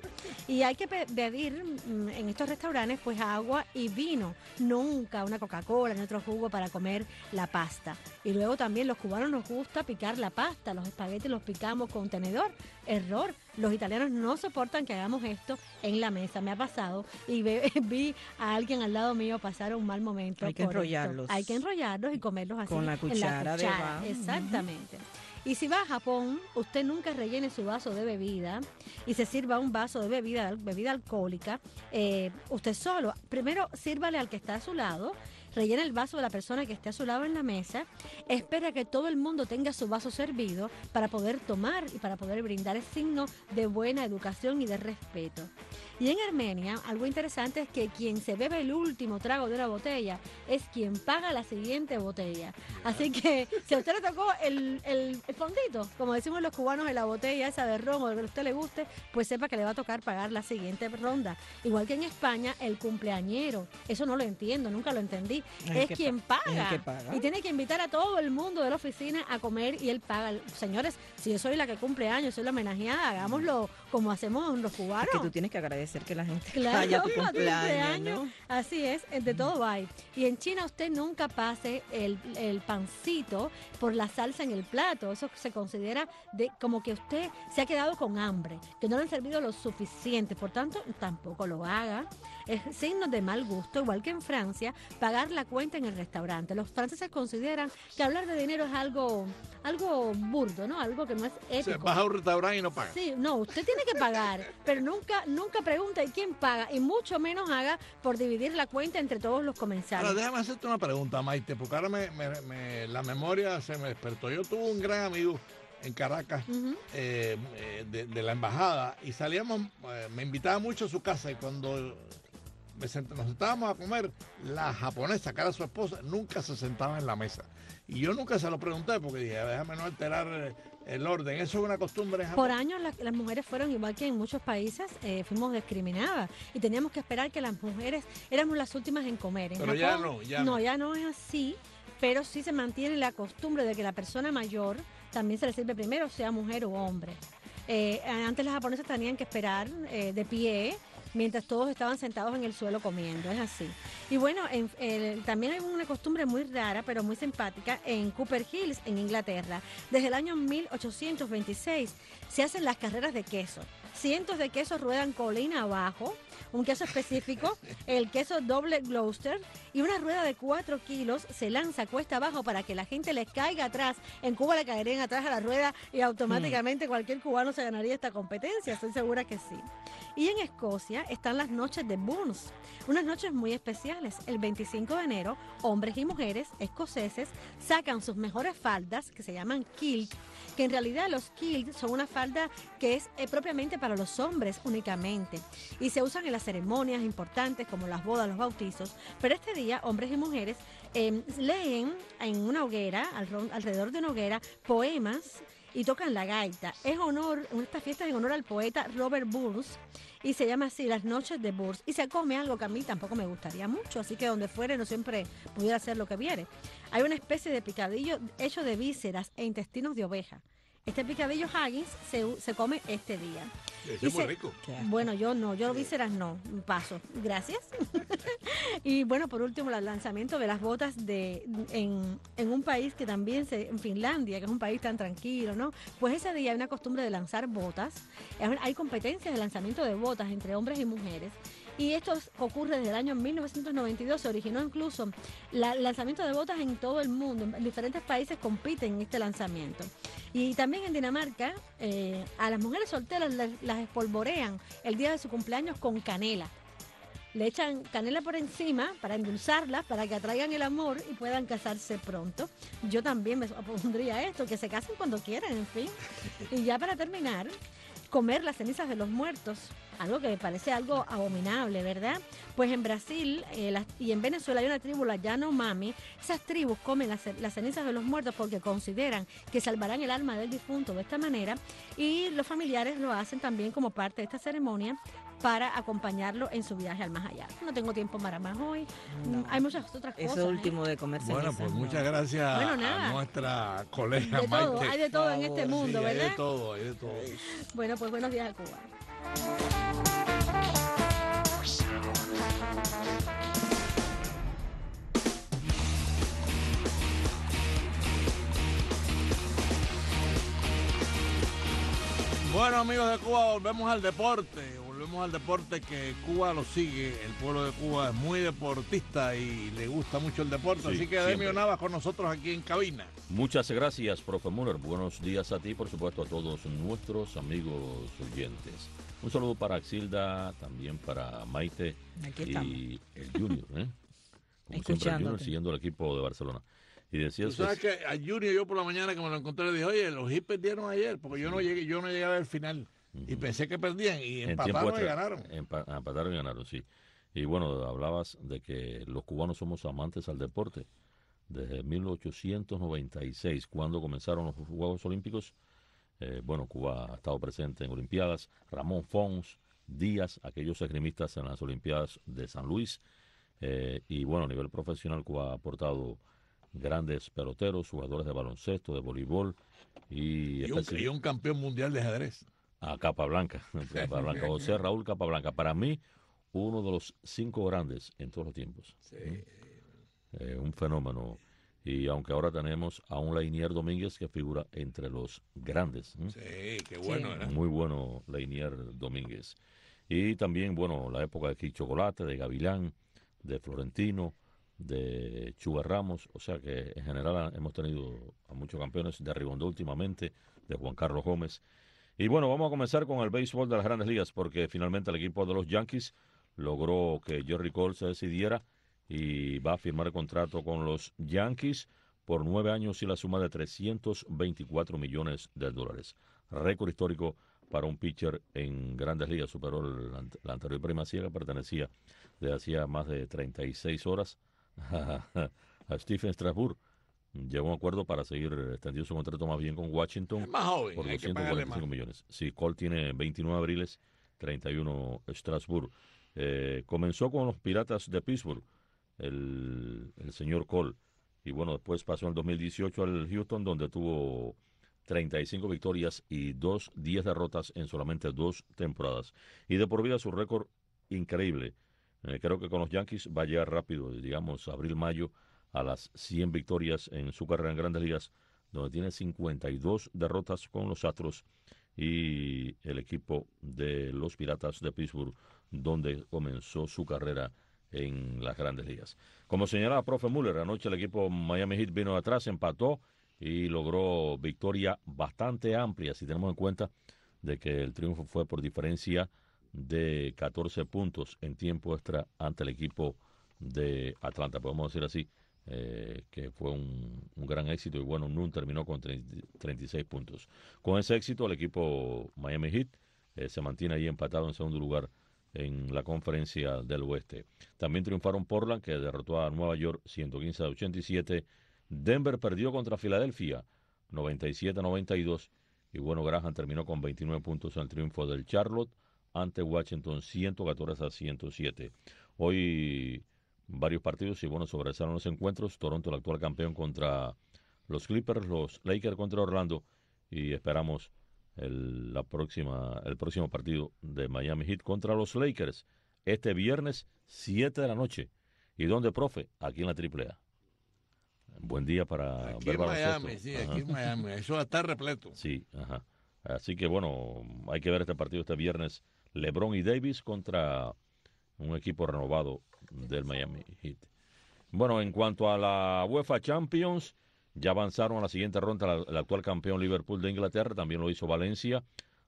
Speaker 7: Y hay que pedir en estos restaurantes pues agua y vino, nunca una Coca-Cola ni otro jugo para comer la pasta. Y luego también los cubanos nos gusta picar la pasta, los espaguetis los picamos con tenedor. Error, los italianos no soportan que hagamos esto en la mesa. Me ha pasado y vi a alguien al lado mío pasar un mal momento.
Speaker 4: Hay que enrollarlos.
Speaker 7: Hay que enrollarlos y comerlos así.
Speaker 4: Con la cuchara debajo.
Speaker 7: Exactamente. Y si va a Japón, usted nunca rellene su vaso de bebida y se sirva un vaso de bebida alcohólica. Usted solo, primero sírvale al que está a su lado, rellena el vaso de la persona que esté a su lado en la mesa, espera que todo el mundo tenga su vaso servido para poder tomar y para poder brindar. Es signo de buena educación y de respeto. Y en Armenia, algo interesante es que quien se bebe el último trago de una botella es quien paga la siguiente botella. Así que si a usted le tocó el fondito, como decimos los cubanos, en la botella esa de ron o de que a usted le guste, pues sepa que le va a tocar pagar la siguiente ronda. Igual que en España, el cumpleañero, eso no lo entiendo, nunca lo entendí. Es quien paga. Y tiene que invitar a todo el mundo de la oficina a comer y él paga. Señores, si yo soy la que cumple años, soy la homenajeada, hagámoslo como hacemos los cubanos.
Speaker 4: Es que tú tienes que agradecer que la gente
Speaker 7: vaya
Speaker 4: a tu cumpleaños, ¿no?
Speaker 7: Así es, de todo hay. Y en China usted nunca pase el pancito por la salsa en el plato. Eso se considera como que usted se ha quedado con hambre, que no le han servido lo suficiente. Por tanto, tampoco lo haga. Es signo de mal gusto, igual que en Francia, pagar la cuenta en el restaurante. Los franceses consideran que hablar de dinero es algo burdo, ¿no? Algo que no es ético.
Speaker 3: O sea, vas a un restaurante y no pagas.
Speaker 7: Sí, no, usted tiene que pagar, pero nunca pregunta ¿y quién paga? Y mucho menos haga por dividir la cuenta entre todos los comensales.
Speaker 3: Ahora, déjame hacerte una pregunta, Maite, porque ahora la memoria se me despertó. Yo tuve un gran amigo en Caracas, de la embajada, y salíamos, me invitaba mucho a su casa, y cuando nos sentábamos a comer, la japonesa, que era su esposa, nunca se sentaba en la mesa. Y yo nunca se lo pregunté porque dije, déjame no alterar el orden. Eso es una costumbre en Japón.
Speaker 7: Por años las mujeres fueron, igual que en muchos países, fuimos discriminadas y teníamos que esperar que las mujeres éramos las últimas en comer. En
Speaker 3: pero
Speaker 7: Japón,
Speaker 3: ya
Speaker 7: no es así, pero sí se mantiene la costumbre de que la persona mayor también se le sirve primero, sea mujer o hombre. Antes las japonesas tenían que esperar de pie mientras todos estaban sentados en el suelo comiendo, es así. Y bueno, también hay una costumbre muy rara, pero muy simpática, en Cooper Hills, en Inglaterra. Desde el año 1826 se hacen las carreras de queso. Cientos de quesos ruedan colina abajo, un queso específico, el queso doble Gloucester, y una rueda de 4 kilos se lanza cuesta abajo para que la gente les caiga atrás. En Cuba le caerían atrás a la rueda y automáticamente cualquier cubano se ganaría esta competencia, estoy segura que sí. Y en Escocia están las noches de Burns, unas noches muy especiales. El 25 de enero, hombres y mujeres escoceses sacan sus mejores faldas, que se llaman kilt, que en realidad los kilt son una falda que es propiamente para los hombres únicamente, y se usan en las ceremonias importantes como las bodas, los bautizos, pero este día hombres y mujeres leen en una hoguera, alrededor de una hoguera, poemas y tocan la gaita. Esta fiesta es en honor al poeta Robert Burns y se llama así Las Noches de Burns, y se come algo que a mí tampoco me gustaría mucho, así que donde fuere no siempre pudiera hacer lo que viere. Hay una especie de picadillo hecho de vísceras e intestinos de oveja. Este picadillo haggis se come este día.
Speaker 3: Es muy rico.
Speaker 7: Bueno, yo vísceras no, paso. Gracias. Y bueno, por último, el lanzamiento de las botas en un país que también, en Finlandia, que es un país tan tranquilo, ¿no? Pues ese día hay una costumbre de lanzar botas. Hay competencias de lanzamiento de botas entre hombres y mujeres. Y esto ocurre desde el año 1992, se originó incluso el lanzamiento de botas en todo el mundo, en diferentes países compiten en este lanzamiento. Y también en Dinamarca, a las mujeres solteras las espolvorean el día de su cumpleaños con canela. Le echan canela por encima para endulzarlas, para que atraigan el amor y puedan casarse pronto. Yo también me pondría esto, que se casen cuando quieran, en fin. Y ya para terminar, comer las cenizas de los muertos, algo que me parece algo abominable, ¿verdad? Pues en Brasil y en Venezuela hay una tribu, la Yanomami. Esas tribus comen las cenizas de los muertos porque consideran que salvarán el alma del difunto de esta manera, y los familiares lo hacen también como parte de esta ceremonia para acompañarlo en su viaje al más allá. No tengo tiempo para más hoy. No. Hay muchas otras cosas.
Speaker 4: Eso último de comer cenizas.
Speaker 3: Bueno, pues muchas gracias a nuestra colega
Speaker 7: de todo,
Speaker 3: Maite.
Speaker 7: Hay de todo en este mundo,
Speaker 3: sí,
Speaker 7: ¿verdad?
Speaker 3: Hay de todo, hay de todo.
Speaker 7: Bueno, pues buenos días a Cuba.
Speaker 3: Bueno, amigos de Cuba, volvemos al deporte que Cuba lo sigue. El pueblo de Cuba es muy deportista y le gusta mucho el deporte,
Speaker 8: Sí,
Speaker 3: así que Demio Navas con nosotros aquí en cabina.
Speaker 8: Muchas gracias, profe Müller. Buenos días a ti, por supuesto, a todos nuestros amigos oyentes. Un saludo para Axilda, también para Maite y el Junior, Como siempre, el Junior siguiendo el equipo de Barcelona. Y decías,
Speaker 3: tú sabes que a Junior, yo por la mañana que me lo encontré, le dije, oye, los Heat perdieron ayer, porque yo no llegué a ver el final. Y pensé que perdían, y empataron y ganaron.
Speaker 8: Empataron y ganaron, sí. Y bueno, hablabas de que los cubanos somos amantes al deporte. Desde 1896, cuando comenzaron los Juegos Olímpicos, bueno, Cuba ha estado presente en Olimpiadas. Ramón Fons, Díaz, aquellos esgrimistas en las Olimpiadas de San Luis. Y bueno, a nivel profesional, Cuba ha aportado grandes peloteros, jugadores de baloncesto, de voleibol y
Speaker 3: un campeón mundial de ajedrez.
Speaker 8: A Capablanca, José Raúl Capablanca. Para mí, uno de los 5 grandes en todos los tiempos.
Speaker 3: Sí.
Speaker 8: Un fenómeno. Y aunque ahora tenemos a un Leinier Domínguez que figura entre los grandes.
Speaker 3: Sí, qué bueno. Sí.
Speaker 8: Muy bueno Leinier Domínguez. Y también, bueno, la época de Kid Chocolate, de Gavilán, de Florentino, de Chuga Ramos. O sea que en general hemos tenido a muchos campeones, de Rigondó últimamente, de Juan Carlos Gómez. Y bueno, vamos a comenzar con el béisbol de las Grandes Ligas, porque finalmente el equipo de los Yankees logró que Gerrit Cole se decidiera y va a firmar el contrato con los Yankees por 9 años y la suma de $324 millones. Récord histórico para un pitcher en Grandes Ligas. Superó la anterior primacía que pertenecía desde hacía más de 36 horas a Stephen Strasburg. Llegó a un acuerdo para seguir extendiendo su contrato más bien con Washington
Speaker 3: más joven,
Speaker 8: por 245 millones. Sí, Cole tiene 29 abriles, 31 Strasburg. Comenzó con los Piratas de Pittsburgh, el señor Cole. Y bueno, después pasó en el 2018 al Houston, donde tuvo 35 victorias y 10 derrotas en solamente 2 temporadas. Y de por vida su récord increíble. Creo que con los Yankees va a llegar rápido, digamos, abril-mayo, a las 100 victorias en su carrera en Grandes Ligas, donde tiene 52 derrotas con los Astros y el equipo de los Piratas de Pittsburgh, donde comenzó su carrera en las Grandes Ligas. Como señalaba profe Müller, anoche el equipo Miami Heat vino atrás, empató y logró victoria bastante amplia, si tenemos en cuenta de que el triunfo fue por diferencia de 14 puntos en tiempo extra ante el equipo de Atlanta, podemos decir así. Que fue un gran éxito y bueno, Nun terminó con 36 puntos. Con ese éxito el equipo Miami Heat se mantiene ahí empatado en segundo lugar en la conferencia del oeste. También triunfaron Portland, que derrotó a Nueva York 115-87. Denver perdió contra Filadelfia 97-92 y bueno, Graham terminó con 29 puntos en el triunfo del Charlotte ante Washington 114-107. Hoy varios partidos y bueno, sobresalieron los encuentros. Toronto, el actual campeón, contra los Clippers, los Lakers contra Orlando y esperamos el próximo partido de Miami Heat contra los Lakers este viernes 7 de la noche. ¿Y dónde, profe? Aquí en la AAA. Buen día para
Speaker 3: aquí
Speaker 8: ver
Speaker 3: en Miami, sí, aquí en Miami. Eso va a estar repleto.
Speaker 8: Sí, ajá. Así que bueno, hay que ver este partido este viernes. LeBron y Davis contra un equipo renovado del Miami Heat. Bueno, en cuanto a la UEFA Champions, ya avanzaron a la siguiente ronda el actual campeón Liverpool de Inglaterra, también lo hizo Valencia,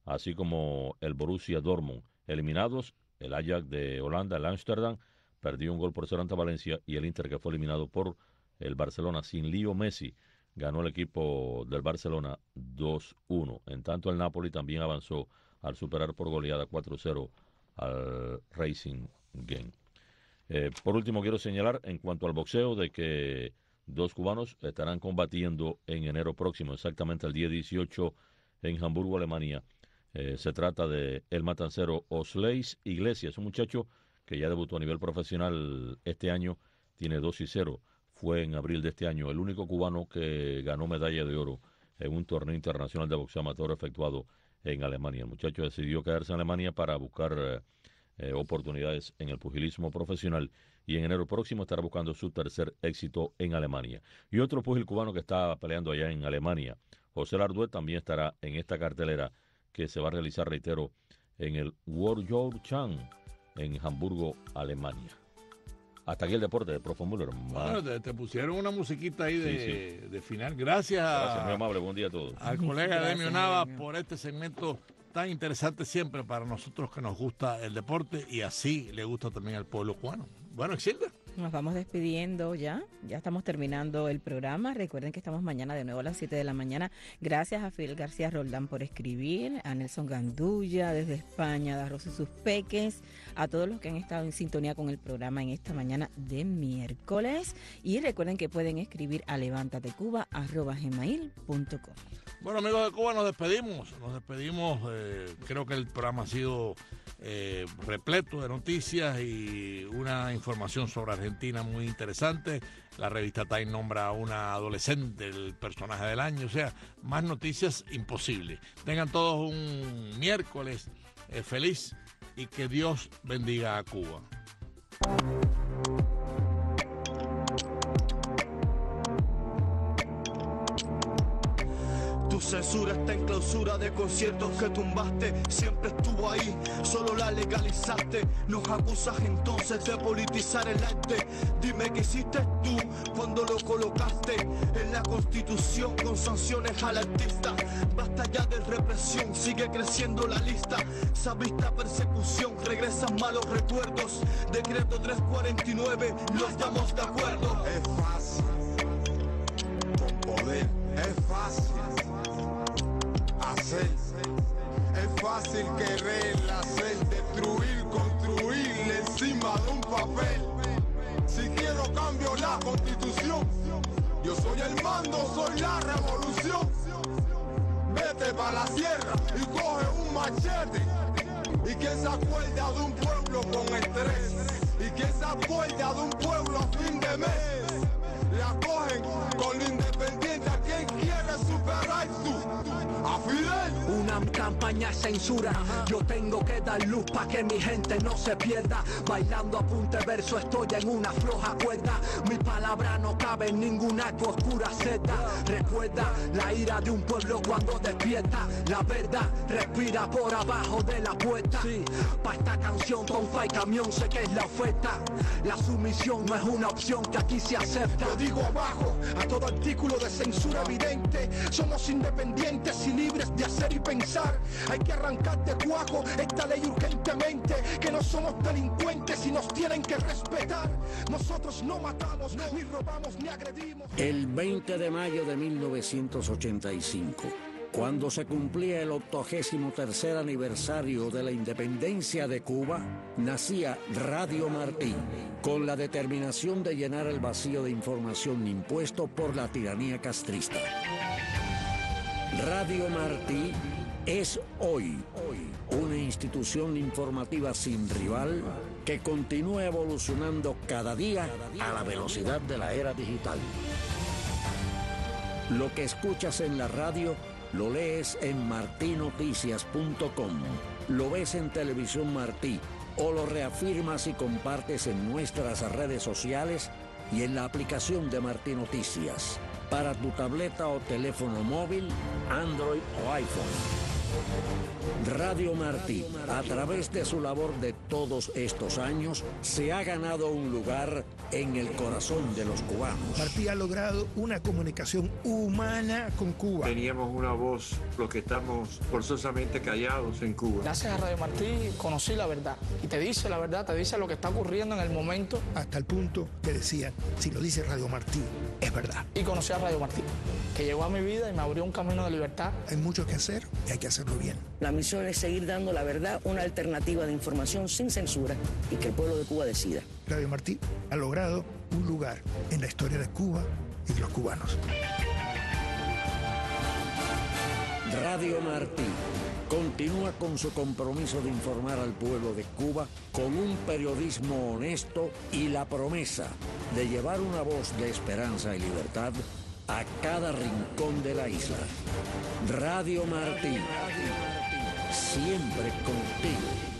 Speaker 8: así como el Borussia Dortmund. Eliminados, el Ajax de Holanda, el Amsterdam, perdió 1-0 ante Valencia, y el Inter, que fue eliminado por el Barcelona sin Leo Messi, ganó el equipo del Barcelona 2-1. En tanto, el Napoli también avanzó al superar por goleada 4-0 al Racing Genk. Por último, quiero señalar en cuanto al boxeo de que 2 cubanos estarán combatiendo en enero próximo, exactamente el día 18 en Hamburgo, Alemania. Se trata de el matancero Osleis Iglesias, un muchacho que ya debutó a nivel profesional este año, tiene 2-0. Fue en abril de este año el único cubano que ganó medalla de oro en un torneo internacional de boxeo amateur efectuado en Alemania. El muchacho decidió quedarse en Alemania para buscar oportunidades en el pugilismo profesional, y en enero próximo estará buscando su tercer éxito en Alemania. Y otro pugil cubano que está peleando allá en Alemania, José Larduet, también estará en esta cartelera que se va a realizar, reitero, en el World Chan en Hamburgo, Alemania. Hasta aquí el deporte de Profo Müller.
Speaker 3: Bueno, te pusieron una musiquita ahí de final. Gracias.
Speaker 8: Gracias, muy amable. Buen día a todos.
Speaker 3: Al colega Demio Nava por este segmento tan interesante siempre para nosotros que nos gusta el deporte, y así le gusta también al pueblo cubano. Bueno, Exilda.
Speaker 4: Nos vamos despidiendo ya estamos terminando el programa. Recuerden que estamos mañana de nuevo a las 7 de la mañana. Gracias a Fidel García Roldán por escribir, a Nelson Gandulla desde España, a Rosy Sus Peques, a todos los que han estado en sintonía con el programa en esta mañana de miércoles. Y recuerden que pueden escribir a levántatecuba@gmail.com.
Speaker 3: Bueno, amigos de Cuba, nos despedimos. Creo que el programa ha sido repleto de noticias y una información sobre Argentina muy interesante. La revista Time nombra a una adolescente el personaje del año. O sea, más noticias imposible. Tengan todos un miércoles feliz, y que Dios bendiga a Cuba.
Speaker 2: Tu censura está en clausura de conciertos que tumbaste. Siempre estuvo ahí, solo la legalizaste. Nos acusas entonces de politizar el arte. Dime qué hiciste tú cuando lo colocaste en la Constitución con sanciones al artista. Basta ya de represión, sigue creciendo la lista. Sabista persecución, regresan malos recuerdos. Decreto 349, no estamos de acuerdo.
Speaker 15: Es fácil, con poder, es fácil hacer, es fácil querer hacer, destruir, construir encima de un papel. Si quiero cambio la Constitución, yo soy el mando, soy la revolución. Vete para la sierra y coge un machete. ¿Y quién se acuerda de un pueblo con estrés? ¿Y quién se acuerda de un pueblo a fin de mes? La cogen con lo independiente. ¿A quién quiere superar tú? A Fidel.
Speaker 17: Una campaña de censura. Yo tengo que dar luz para que mi gente no se pierda. Bailando a punta de verso estoy en una floja cuerda. Mi palabra no cabe en ninguna oscura celda. Recuerda la ira de un pueblo cuando despierta. La verdad respira por abajo de la puerta. Sí, pa' esta canción con fa y camión sé que es la oferta. La sumisión no es una opción que aquí se acepta.
Speaker 2: Yo digo abajo a todo artículo de censura evidente. Somos independientes y libres de hacer y pensar. Hay que arrancar de cuajo esta ley urgentemente. Que no somos delincuentes y nos tienen que respetar. Nosotros no matamos, ni robamos, ni agredimos.
Speaker 6: El 20 de mayo de 1985, cuando se cumplía el 83º aniversario de la independencia de Cuba, nacía Radio Martí, con la determinación de llenar el vacío de información impuesto por la tiranía castrista. Radio Martí es hoy una institución informativa sin rival que continúa evolucionando cada día a la velocidad de la era digital. Lo que escuchas en la radio lo lees en martinoticias.com, lo ves en Televisión Martí o lo reafirmas y compartes en nuestras redes sociales y en la aplicación de Martí Noticias para tu tableta o teléfono móvil, Android o iPhone. Radio Martí, a través de su labor de todos estos años, se ha ganado un lugar en el corazón de los cubanos.
Speaker 1: Martí ha logrado una comunicación humana con Cuba.
Speaker 20: Teníamos una voz, los que estamos forzosamente callados en Cuba.
Speaker 21: Gracias a Radio Martí conocí la verdad. Y te dice la verdad, te dice lo que está ocurriendo en el momento.
Speaker 1: Hasta el punto que decían, si lo dice Radio Martí, es verdad.
Speaker 21: Y conocí a Radio Martí, que llegó a mi vida y me abrió un camino de libertad.
Speaker 1: Hay mucho que hacer y hay que hacerlo bien.
Speaker 23: La misión es seguir dando la verdad, una alternativa de información sin censura y que el pueblo de Cuba decida.
Speaker 1: Radio Martí ha logrado un lugar en la historia de Cuba y de los cubanos.
Speaker 6: Radio Martí continúa con su compromiso de informar al pueblo de Cuba con un periodismo honesto y la promesa de llevar una voz de esperanza y libertad a cada rincón de la isla. Radio Martí, siempre contigo.